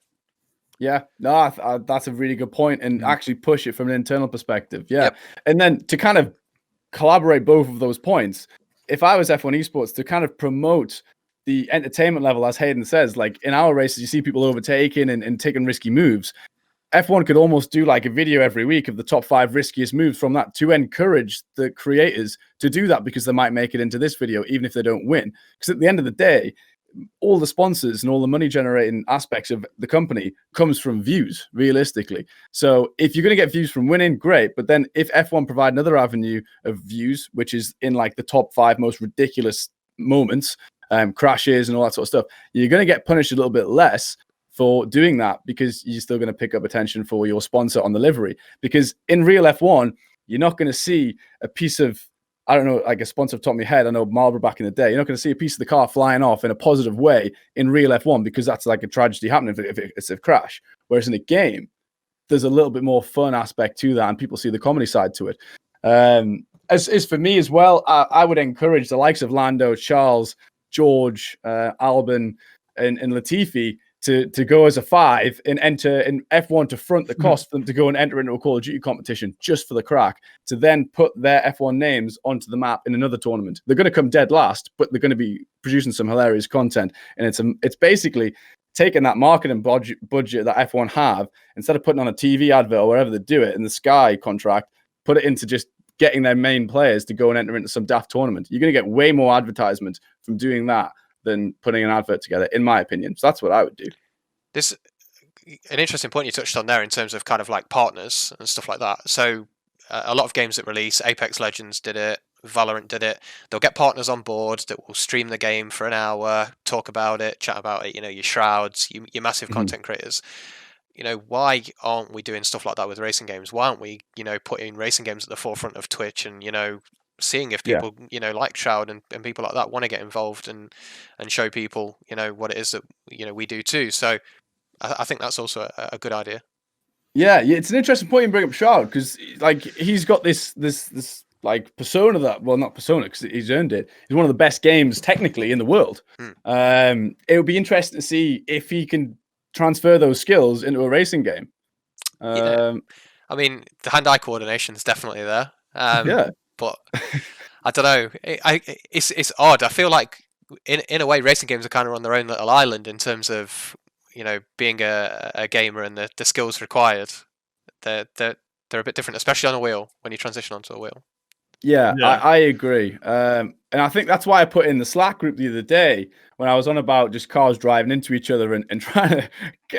Yeah, no, that's a really good point, and actually push it from an internal perspective. Yeah, Yep. and then to kind of collaborate both of those points, if I was F1 esports, to kind of promote the entertainment level, as Hayden says, like in our races, you see people overtaking and taking risky moves. F1 could almost do like a video every week of the top 5 riskiest moves from that to encourage the creators to do that, because they might make it into this video even if they don't win. Because at the end of the day, all the sponsors and all the money generating aspects of the company comes from views, realistically. So if you're going to get views from winning, great. But then if F1 provide another avenue of views, which is in like the top 5 most ridiculous moments, crashes and all that sort of stuff, you're going to get punished a little bit less for doing that, because you're still going to pick up attention for your sponsor on the livery. Because in real F1, you're not going to see a piece of, I don't know, like a sponsor off the top of my head, I know Marlboro back in the day, you're not going to see a piece of the car flying off in a positive way in real F1, because that's like a tragedy happening if it's a crash. Whereas in a game, there's a little bit more fun aspect to that, and people see the comedy side to it. As for me as well, I would encourage the likes of Lando, Charles, George, Albon, and Latifi to go as a 5 and enter in F1 to front the cost for them to go and enter into a Call of Duty competition just for the crack, to then put their F1 names onto the map in another tournament. They're going to come dead last, but they're going to be producing some hilarious content. And it's basically taking that marketing budget that F1 have, instead of putting on a TV advert or wherever they do it in the Sky contract, put it into just getting their main players to go and enter into some daft tournament. You're going to get way more advertisement from doing that than putting an advert together, in my opinion. So that's what I would do. This an interesting point you touched on there in terms of kind of like partners and stuff like that. So a lot of games that release, Apex Legends did it, Valorant did it. They'll get partners on board that will stream the game for an hour, talk about it, chat about it. You know, your Shrouds, your massive content creators. You know, why aren't we doing stuff like that with racing games? Why aren't we, you know, putting racing games at the forefront of Twitch and, you know, seeing if people, you know, like Shroud and people like that want to get involved and show people, you know, what it is that, you know, we do too. So I think that's also a good idea. Yeah, it's an interesting point you bring up Shroud, because like he's got this like persona that, well, not persona because he's earned it. He's one of the best games technically in the world. It would be interesting to see if he can transfer those skills into a racing game. I mean, the hand-eye coordination is definitely there. But I don't know. It's odd. I feel like in a way, racing games are kind of on their own little island in terms of, you know, being a gamer and the skills required. They're a bit different, especially on a wheel when you transition onto a wheel. Yeah. I agree. And I think that's why I put in the Slack group the other day when I was on about just cars driving into each other and trying to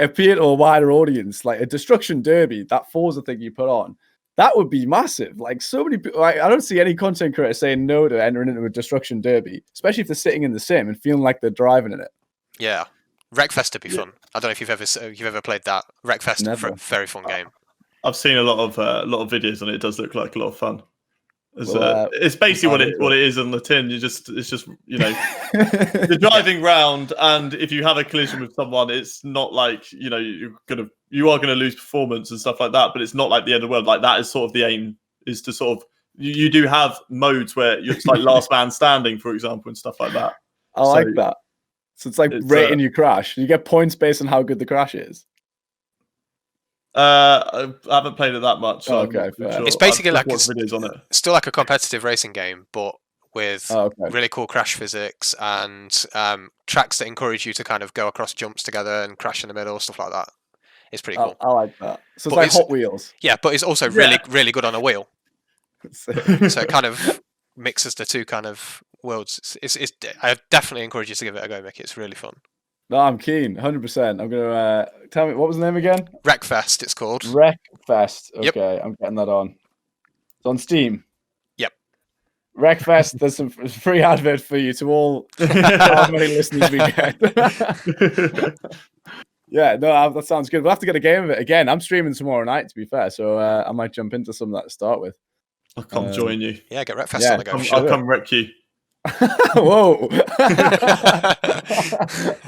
appeal to a wider audience, like a destruction derby, that Forza thing you put on. That would be massive. Like so many people, I don't see any content creator saying no to entering into a destruction derby, especially if they're sitting in the sim and feeling like they're driving in it. Yeah, Wreckfest would be fun. I don't know if you've ever played that. Wreckfest, a very fun game. I've seen a lot of videos on it. It does look like a lot of fun. It's basically what it is on the tin. It's just you know, you're driving round, and if you have a collision with someone, it's not like, you know, you are gonna lose performance and stuff like that. But it's not like the end of the world. Like that is sort of the aim, is to sort of you do have modes where it's like last man standing, for example, and stuff like that. I like that. So it's like rating your crash. You get points based on how good the crash is. I haven't played it that much. So okay, sure. It's basically like still like a competitive racing game, but with really cool crash physics and tracks that encourage you to kind of go across jumps together and crash in the middle, stuff like that. It's pretty cool. I like that. So it's like Hot Wheels. Yeah, but it's also really good on a wheel. So it kind of mixes the two kind of worlds. I definitely encourage you to give it a go, Mickey. It's really fun. No, I'm keen, 100%. I'm gonna tell me, what was the name again? Wreckfest, it's called. Wreckfest. Okay, I'm getting that on. It's on Steam. Yep. Wreckfest. There's some free advert for you to all how many listeners we get. Yeah, no, that sounds good. We'll have to get a game of it again. I'm streaming tomorrow night, to be fair, so I might jump into some of that to start with. I'll come join you. Yeah, get Wreckfest on the go. I'll come wreck you. Whoa!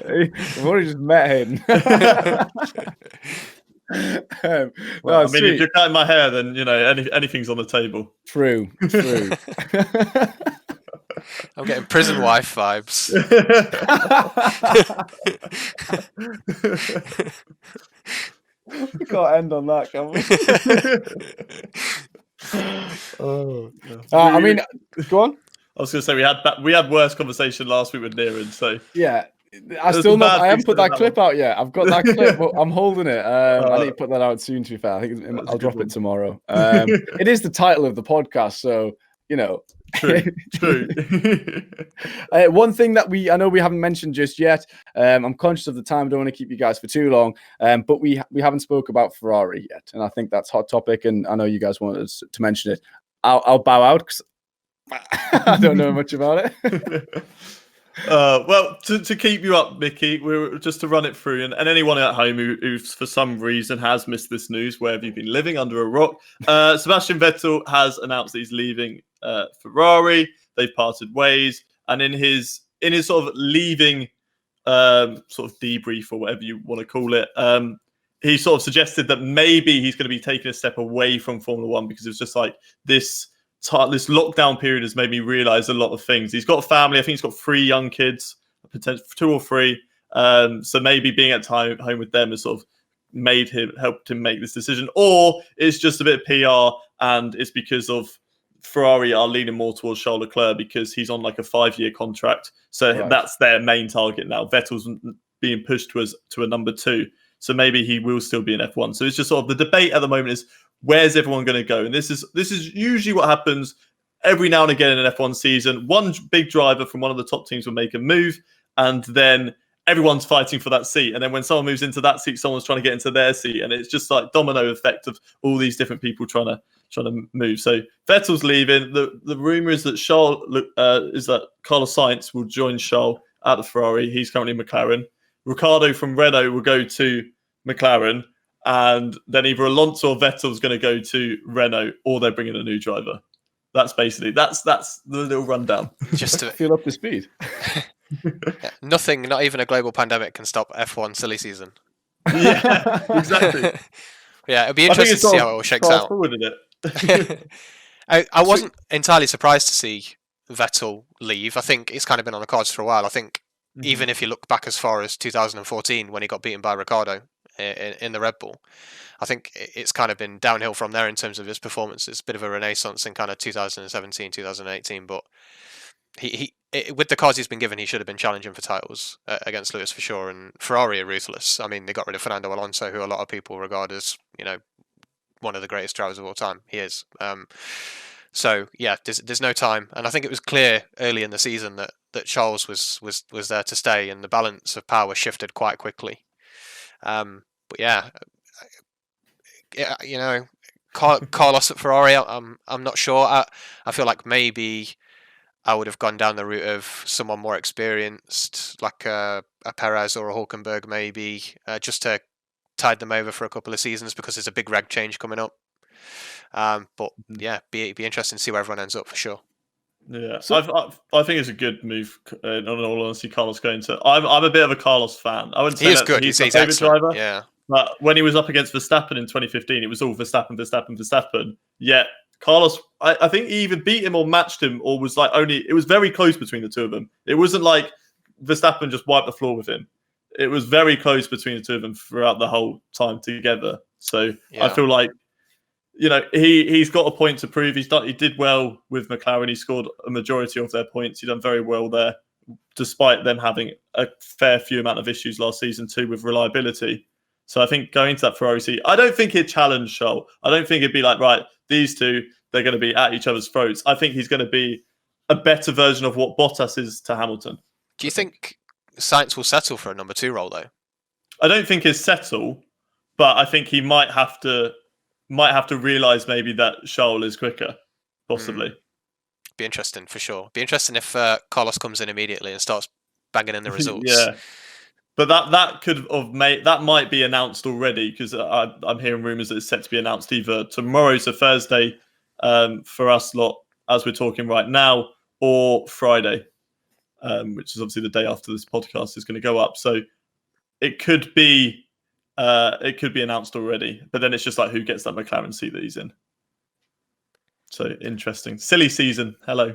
We've already just met him. Well, No, I mean, sweet. if you're cutting my hair, then anything's on the table. True. I'm getting prison wife vibes. We can't end on that, can we? I mean, go on. I was going to say we had worse conversation last week with Niran, so yeah. I haven't put that clip out yet. I've got that clip, but I'm holding it. I need to put that out soon, to be fair. I think I'll drop it tomorrow. It is the title of the podcast, so, True. One thing that I know we haven't mentioned just yet. I'm conscious of the time. I don't want to keep you guys for too long. But we haven't spoke about Ferrari yet, and I think that's hot topic. And I know you guys wanted us to mention it. I'll bow out because I don't know much about it. Well, to keep you up, Mickey, we're just to run it through, and anyone at home who for some reason has missed this news, where have you been living under a rock? Sebastian Vettel has announced that he's leaving Ferrari. They've parted ways, and in his sort of leaving sort of debrief or whatever you want to call it, he sort of suggested that maybe he's going to be taking a step away from Formula One because it's just like this lockdown period has made me realize a lot of things. He's got a family. I think he's got 3 young kids, potentially 2 or 3. So maybe being at home with them has sort of helped him make this decision, or it's just a bit of PR and it's because of Ferrari are leaning more towards Charles Leclerc because he's on like a 5-year contract. So That's their main target now. Vettel's being pushed to a number 2. So maybe he will still be in F1. So it's just sort of the debate at the moment is, where's everyone going to go? And this is usually what happens every now and again in an F1 season. One big driver from one of the top teams will make a move, and then everyone's fighting for that seat. And then when someone moves into that seat, someone's trying to get into their seat, and it's just like domino effect of all these different people trying to move. So Vettel's leaving. The rumor is that Carlos Sainz will join Charles at the Ferrari. He's currently in McLaren. Ricciardo from Renault will go to McLaren. And then either alonso or Vettel's going to go to Renault, or they're bringing a new driver. That's the little rundown. Just to feel up to speed. Nothing, not even a global pandemic, can stop F1 silly season. Yeah, exactly. Yeah, it'll be interesting to see how it all shakes out. I wasn't entirely surprised to see Vettel leave. I think it's kind of been on the cards for a while. I think even if you look back as far as 2014 when he got beaten by Ricciardo in the Red Bull, I think it's kind of been downhill from there in terms of his performance. It's a bit of a renaissance in kind of 2017, 2018, but he with the cars he's been given, he should have been challenging for titles against Lewis for sure. And Ferrari are ruthless. I mean, they got rid of Fernando Alonso, who a lot of people regard as, one of the greatest drivers of all time. He is. So yeah, there's no time, and I think it was clear early in the season that Charles was there to stay, and the balance of power shifted quite quickly. But yeah, Carlos at Ferrari, I'm not sure. I feel like maybe I would have gone down the route of someone more experienced, like a Perez or a Hulkenberg, maybe, just to tide them over for a couple of seasons because there's a big reg change coming up. But yeah, be interesting to see where everyone ends up for sure. Yeah, so I think it's a good move. In all honesty, Carlos going to. I'm a bit of a Carlos fan. I wouldn't say he is good. He's my favorite driver. Yeah, but when he was up against Verstappen in 2015, it was all Verstappen. Yet Carlos, I think he either beat him or matched him, or was like it was very close between the two of them. It wasn't like Verstappen just wiped the floor with him. It was very close between the two of them throughout the whole time together. So yeah. I feel like, he's got a point to prove. He did well with McLaren. He scored a majority of their points. He done very well there, despite them having a fair few amount of issues last season too with reliability. So I think going to that Ferrari seat, I don't think he'd challenge Charles. I don't think it'd be like, right, these two, they're going to be at each other's throats. I think he's going to be a better version of what Bottas is to Hamilton. Do you think Sainz will settle for a number 2 role though? I don't think he'll settle, but I think he might have to realise maybe that Charles is quicker, possibly. Be interesting for sure. Be interesting if Carlos comes in immediately and starts banging in the results. Yeah. But that could have that might be announced already, because I'm hearing rumours that it's set to be announced either tomorrow, so Thursday, for us lot as we're talking right now, or Friday, which is obviously the day after this podcast is going to go up. So it could be it could be announced already. But then it's just like who gets that McLaren seat that he's in. So interesting. Silly season. Hello.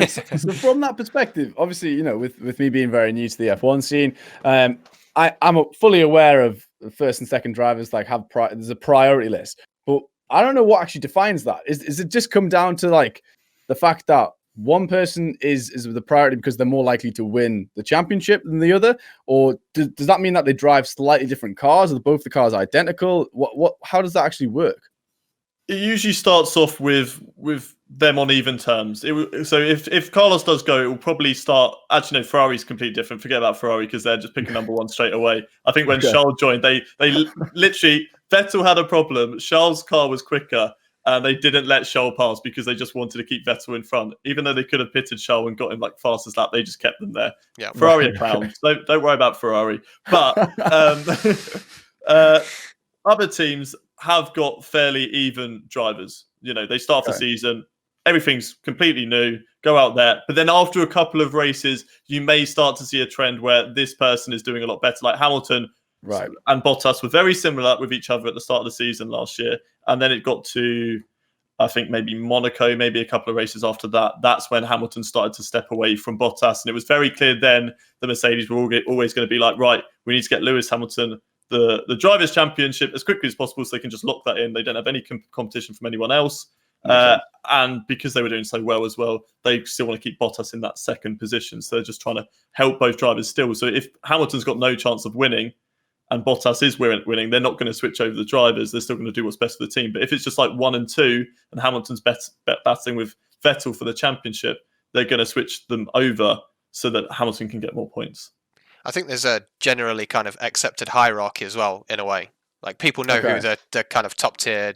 So from that perspective, obviously, you know, with me being very new to the F1 scene, I'm fully aware of the first and second drivers like there's a priority list, but I don't know what actually defines that. Is it just come down to like the fact that one person is the priority because they're more likely to win the championship than the other, or does that mean that they drive slightly different cars? Are both the cars identical? How does that actually work? It usually starts off with them on even terms. So if Carlos does go, it will probably start. Actually, no, Ferrari's completely different. Forget about Ferrari because they're just picking number one straight away. I think when Charles joined, they literally Vettel had a problem. Charles' car was quicker, and they didn't let Charles pass because they just wanted to keep Vettel in front. Even though they could have pitted Charles and got him like fastest lap, they just kept them there. Yeah, Ferrari are clowns. Don't worry about Ferrari. But other teams have got fairly even drivers. You know, they start the season, everything's completely new, go out there. But then after a couple of races, you may start to see a trend where this person is doing a lot better. Like Hamilton and Bottas were very similar with each other at the start of the season last year. And then it got to, I think, maybe Monaco, maybe a couple of races after that. That's when Hamilton started to step away from Bottas. And it was very clear then the Mercedes were always going to be like, right, we need to get Lewis Hamilton the Drivers' Championship as quickly as possible so they can just lock that in. They don't have any competition from anyone else. And because they were doing so well as well, they still want to keep Bottas in that second position. So they're just trying to help both drivers still. So if Hamilton's got no chance of winning and Bottas is winning, they're not going to switch over the drivers. They're still going to do what's best for the team. But if it's just like 1 and 2 and Hamilton's battling with Vettel for the championship, they're going to switch them over so that Hamilton can get more points. I think there's a generally kind of accepted hierarchy as well, in a way. Like people know who the kind of top tier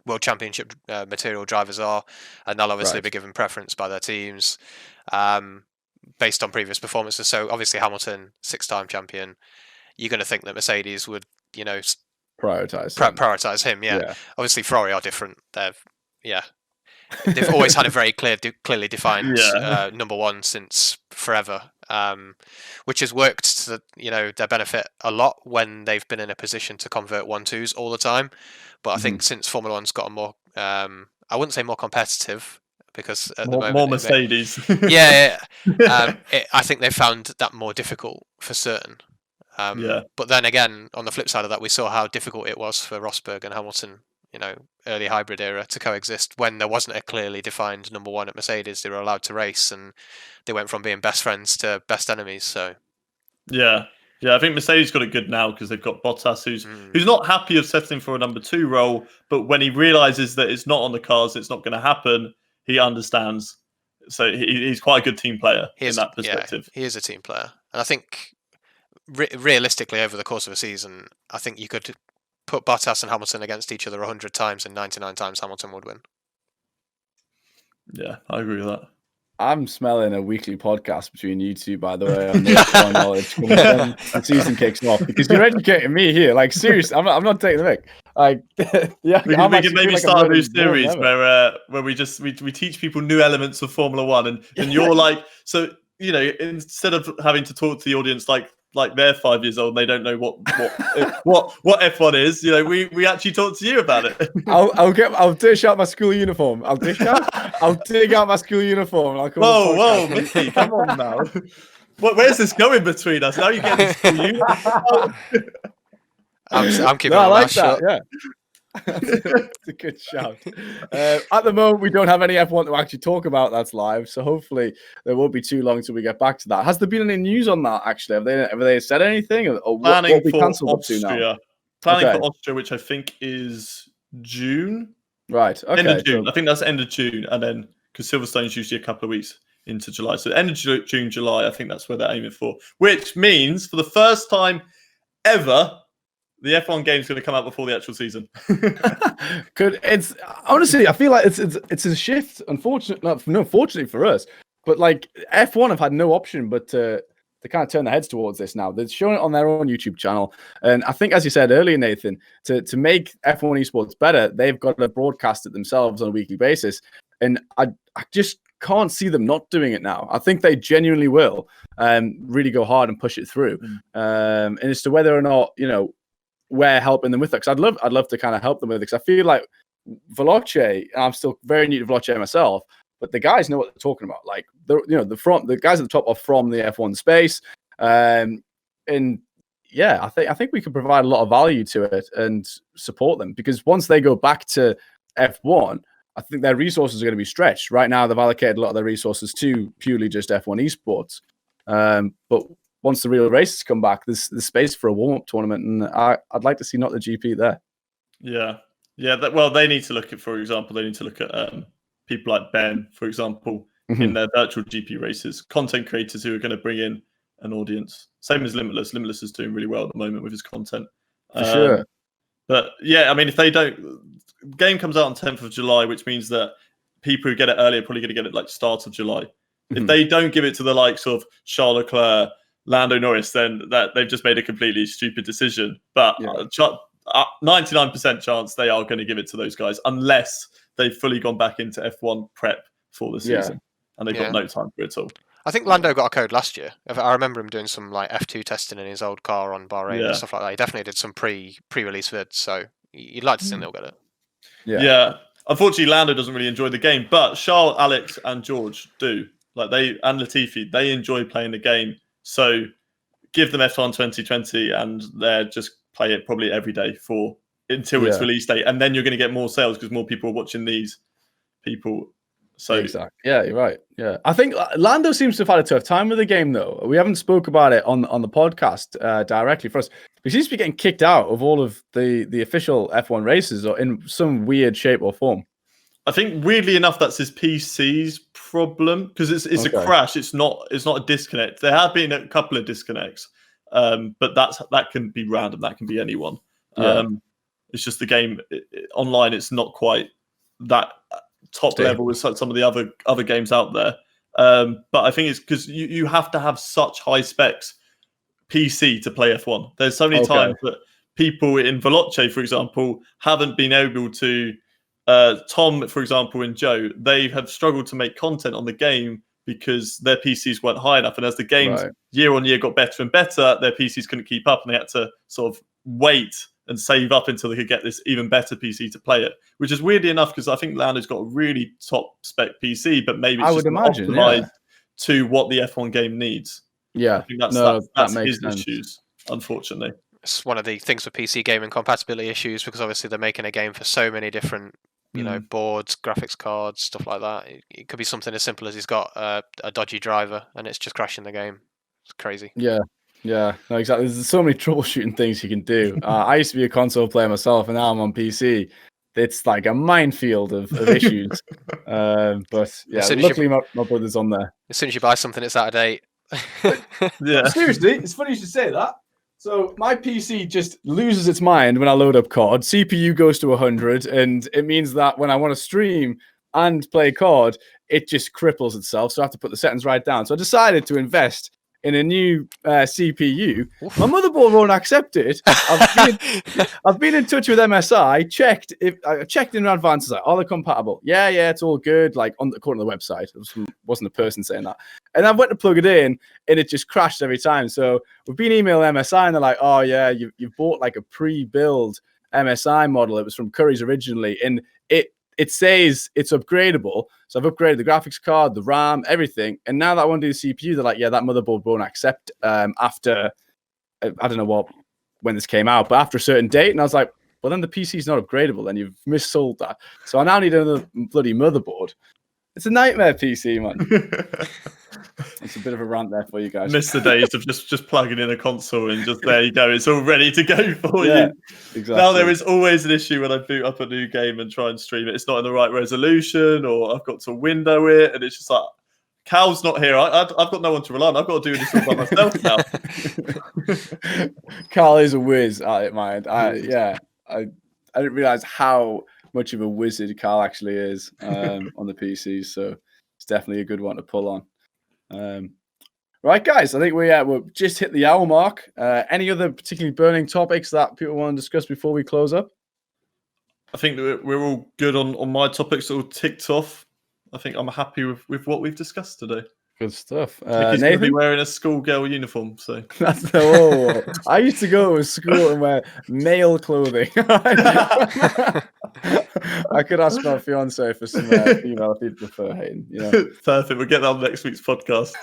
World Championship material drivers are, and they'll obviously be given preference by their teams based on previous performances. So obviously Hamilton, 6-time champion, you're going to think that Mercedes would, you know, prioritize him. Yeah. Obviously Ferrari are different. They've always had a very clearly defined number one since forever, which has worked to their benefit a lot when they've been in a position to convert 1-2s all the time. But I think since Formula One's gotten more, I wouldn't say more competitive because at the moment more Mercedes. I think they've found that more difficult for certain. But then again, on the flip side of that, we saw how difficult it was for Rosberg and Hamilton, early hybrid era, to coexist when there wasn't a clearly defined number one at Mercedes. They were allowed to race, and they went from being best friends to best enemies. So yeah, I think Mercedes got it good now because they've got Bottas, who's not happy of settling for a number 2 role, but when he realizes that it's not on the cards, it's not going to happen, he understands. So he's quite a good team player in that perspective. Yeah, he is a team player, and I think realistically over the course of a season, I think you could put Bottas and Hamilton against each other 100 times, and 99 times Hamilton would win. Yeah, I agree with that. I'm smelling a weekly podcast between you two, by the way, on the F1 knowledge when the season kicks off, because you're educating me here. Like, seriously, I'm not taking the mic. Like, we can maybe start a new series where we teach people new elements of Formula One, and you're like, so instead of having to talk to the audience like they're 5 years old and they don't know what F1 is, we actually talk to you about it. I'll dish out my school uniform. I'll dig out my school uniform. And I'll come whoa, Mickey, come on now. Where's this going between us? Now you're getting school uniform. I'm keeping my mouth shut. Yeah. It's a good shout. At the moment, we don't have any F1 to actually talk about that's live, so hopefully there won't be too long until we get back to that. Has there been any news on that, actually? Have they said anything? Or what we cancelled up to now? Planning for Austria, which I think is June. Right, okay. End of June. I think that's end of June, and then because Silverstone's usually a couple of weeks into July. So end of June, July, I think that's where they're aiming for, which means for the first time ever, the F1 game is going to come out before the actual season. It's honestly, I feel like it's a shift. Fortunately for us, but like F1 have had no option but to kind of turn their heads towards this now. They're showing it on their own YouTube channel, and I think, as you said earlier, Nathan, to make F1 esports better, they've got to broadcast it themselves on a weekly basis, and I just can't see them not doing it now. I think they genuinely will really go hard and push it through. And as to whether or not we're helping them with that. Because I'd love to kind of help them with it. Because I feel like Veloce, I'm still very new to Veloce myself, but the guys know what they're talking about. Like the guys at the top are from the F1 space, and yeah, I think we can provide a lot of value to it and support them, because once they go back to F1, I think their resources are going to be stretched. Right now, they've allocated a lot of their resources to purely just F1 esports. But once the real races come back, there's space for a warm-up tournament, and I'd like to see not the GP there. Yeah. Well, they need to look at, for example, people like Ben, for example, in their virtual GP races, content creators who are going to bring in an audience. Same as Limitless. Limitless is doing really well at the moment with his content. For sure. But yeah, I mean, if they don't, game comes out on 10th of July, which means that people who get it early are probably going to get it like start of July. If they don't give it to the likes of Charles Leclerc, Lando Norris, then that they've just made a completely stupid decision. But 99% chance they are going to give it to those guys, unless they've fully gone back into F1 prep for the season and they've got no time for it at all. I think Lando got a code last year. I remember him doing some like F2 testing in his old car on Bahrain and stuff like that. He definitely did some pre-release vids, so you'd like to think they'll get it. Yeah. Unfortunately, Lando doesn't really enjoy the game, but Charles, Alex, and George do. And Latifi, they enjoy playing the game. So give them F1 2020, and they're just play it probably every day until its release date, and then you're going to get more sales because more people are watching these people. So exactly. Yeah, you're right. Yeah, I think Lando seems to have had a tough time with the game, though. We haven't spoke about it on the podcast directly for us. He seems to be getting kicked out of all of the official F1 races, or in some weird shape or form. I think weirdly enough, that's his PC's problem, because it's a crash. It's not a disconnect. There have been a couple of disconnects, but that can be random. That can be anyone. Yeah. It's just the game online. It's not quite that top level with some of the other games out there. But I think it's because you have to have such high specs PC to play F1. There's so many times that people in Veloce, for example, haven't been able to. Tom, for example, and Joe, they have struggled to make content on the game because their PCs weren't high enough. And as the games year on year got better and better, their PCs couldn't keep up, and they had to sort of wait and save up until they could get this even better PC to play it, which is weirdly enough, because I think Lando's got a really top spec PC, but maybe it's optimized to what the F1 game needs. Yeah, I think that's makes his sense. issues, unfortunately. It's one of the things for PC gaming compatibility issues, because obviously they're making a game for so many different boards, graphics cards, stuff like that. It could be something as simple as he's got a dodgy driver and it's just crashing the game. It's crazy. Yeah, no, exactly. There's so many troubleshooting things you can do. I used to be a console player myself, and now I'm on PC. It's like a minefield of issues. But yeah, luckily my brother's on there. As soon as you buy something, it's out of date. Seriously, it's funny you should say that. So my PC just loses its mind when I load up COD. CPU goes to 100, and it means that when I want to stream and play COD, it just cripples itself. So I have to put the settings right down. So I decided to invest in a new CPU. My motherboard won't accept it. I've been in touch with MSI. I checked in advance. Like, are they compatible? Yeah, it's all good. Like according to the website, it wasn't a person saying that. And I went to plug it in, and it just crashed every time. So we've been emailing MSI, and they're like, "Oh yeah, you've bought like a pre-built MSI model. It was from Curry's originally, and it says it's upgradable." So I've upgraded the graphics card, the RAM, everything. And now that I want to do the CPU, they're like, yeah, that motherboard won't accept after, I don't know when this came out, but after a certain date. And I was like, well, then the PC's not upgradable. Then you've missold that. So I now need another bloody motherboard. It's a nightmare PC, man. It's a bit of a rant there for you guys. Miss the days of just plugging in a console and just there you go. It's all ready to go for you. Exactly. Now there is always an issue when I boot up a new game and try and stream it. It's not in the right resolution, or I've got to window it, and it's just like, Cal's not here. I've got no one to rely on. I've got to do this all by myself now. Carl is a whiz at it, man. I didn't realize how much of a wizard Carl actually is on the PC. So it's definitely a good one to pull on. Right, guys, I think we'll just hit the hour mark. Any other particularly burning topics that people want to discuss before we close up? I think that we're all good on my topics, all ticked off. I think I'm happy with what we've discussed today. Good stuff. He's going to Nathan? be wearing a schoolgirl uniform. So I used to go to school and wear male clothing. I could ask my fiance for some female if he'd prefer. Hayden, Perfect. We'll get that on next week's podcast.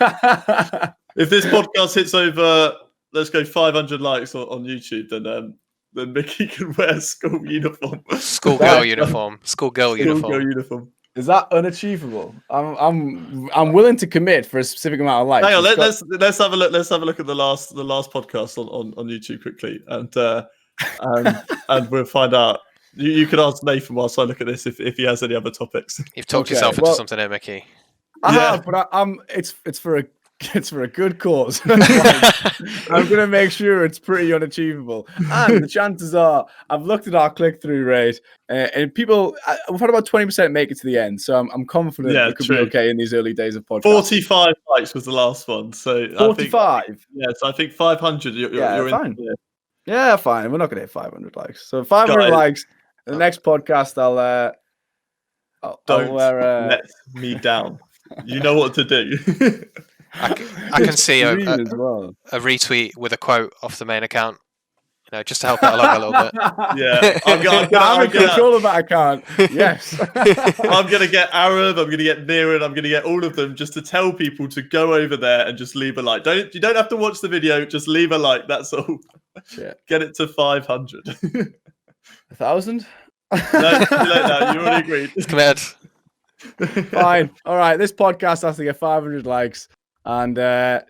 If this podcast hits over, let's go 500 likes on YouTube, then Mickey can wear a school uniform. Schoolgirl uniform. Schoolgirl uniform. Is that unachievable? I'm willing to commit for a specific amount of likes. Hang on, let's have a look. Let's have a look at the last podcast on YouTube quickly, and we'll find out. You could ask Nathan whilst I look at this if he has any other topics. You've talked yourself into something here, Mickey. I have, but it's for a good cause. I'm going to make sure it's pretty unachievable. And the chances are, I've looked at our click-through rate, and people, we've had about 20% make it to the end. So I'm confident it could be okay in these early days of podcasting. 45 likes was the last one. So 45? So I think 500. You're fine. Yeah, fine. We're not going to hit 500 likes. So 500 likes. The next podcast, I'll let me down. You know what to do. I can see a retweet with a quote off the main account, just to help it along a little bit. Yeah, I'm in control of that account. Yes, I'm gonna get Arab. I'm gonna get Niran. I'm gonna get all of them just to tell people to go over there and just leave a like. You don't have to watch the video. Just leave a like. That's all. Shit. Get it to 500. 1,000? No, you already agreed. It's committed. Fine. All right. This podcast has to get 500 likes and at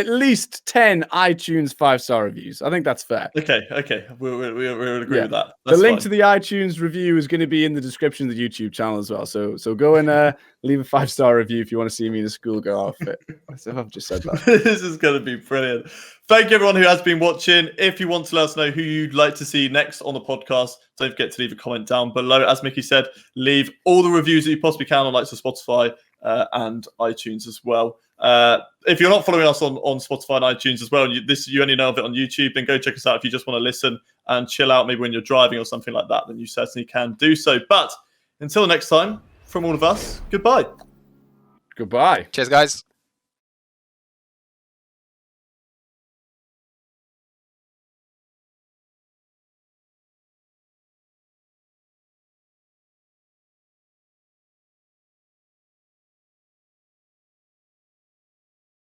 least 10 iTunes 5-star reviews. I think that's fair. Okay. We'll agree with that. That's the link to the iTunes review is going to be in the description of the YouTube channel as well. So go and leave a 5-star review if you want to see me in a schoolgirl outfit. I've just said that. This is going to be brilliant. Thank you, everyone who has been watching. If you want to let us know who you'd like to see next on the podcast, don't forget to leave a comment down below. As Mickey said, leave all the reviews that you possibly can on Spotify and iTunes as well. If you're not following us on Spotify and iTunes as well, you only know of it on YouTube, then go check us out if you just want to listen and chill out, maybe when you're driving or something like that, then you certainly can do so. But until next time, from all of us, goodbye. Goodbye. Cheers, guys.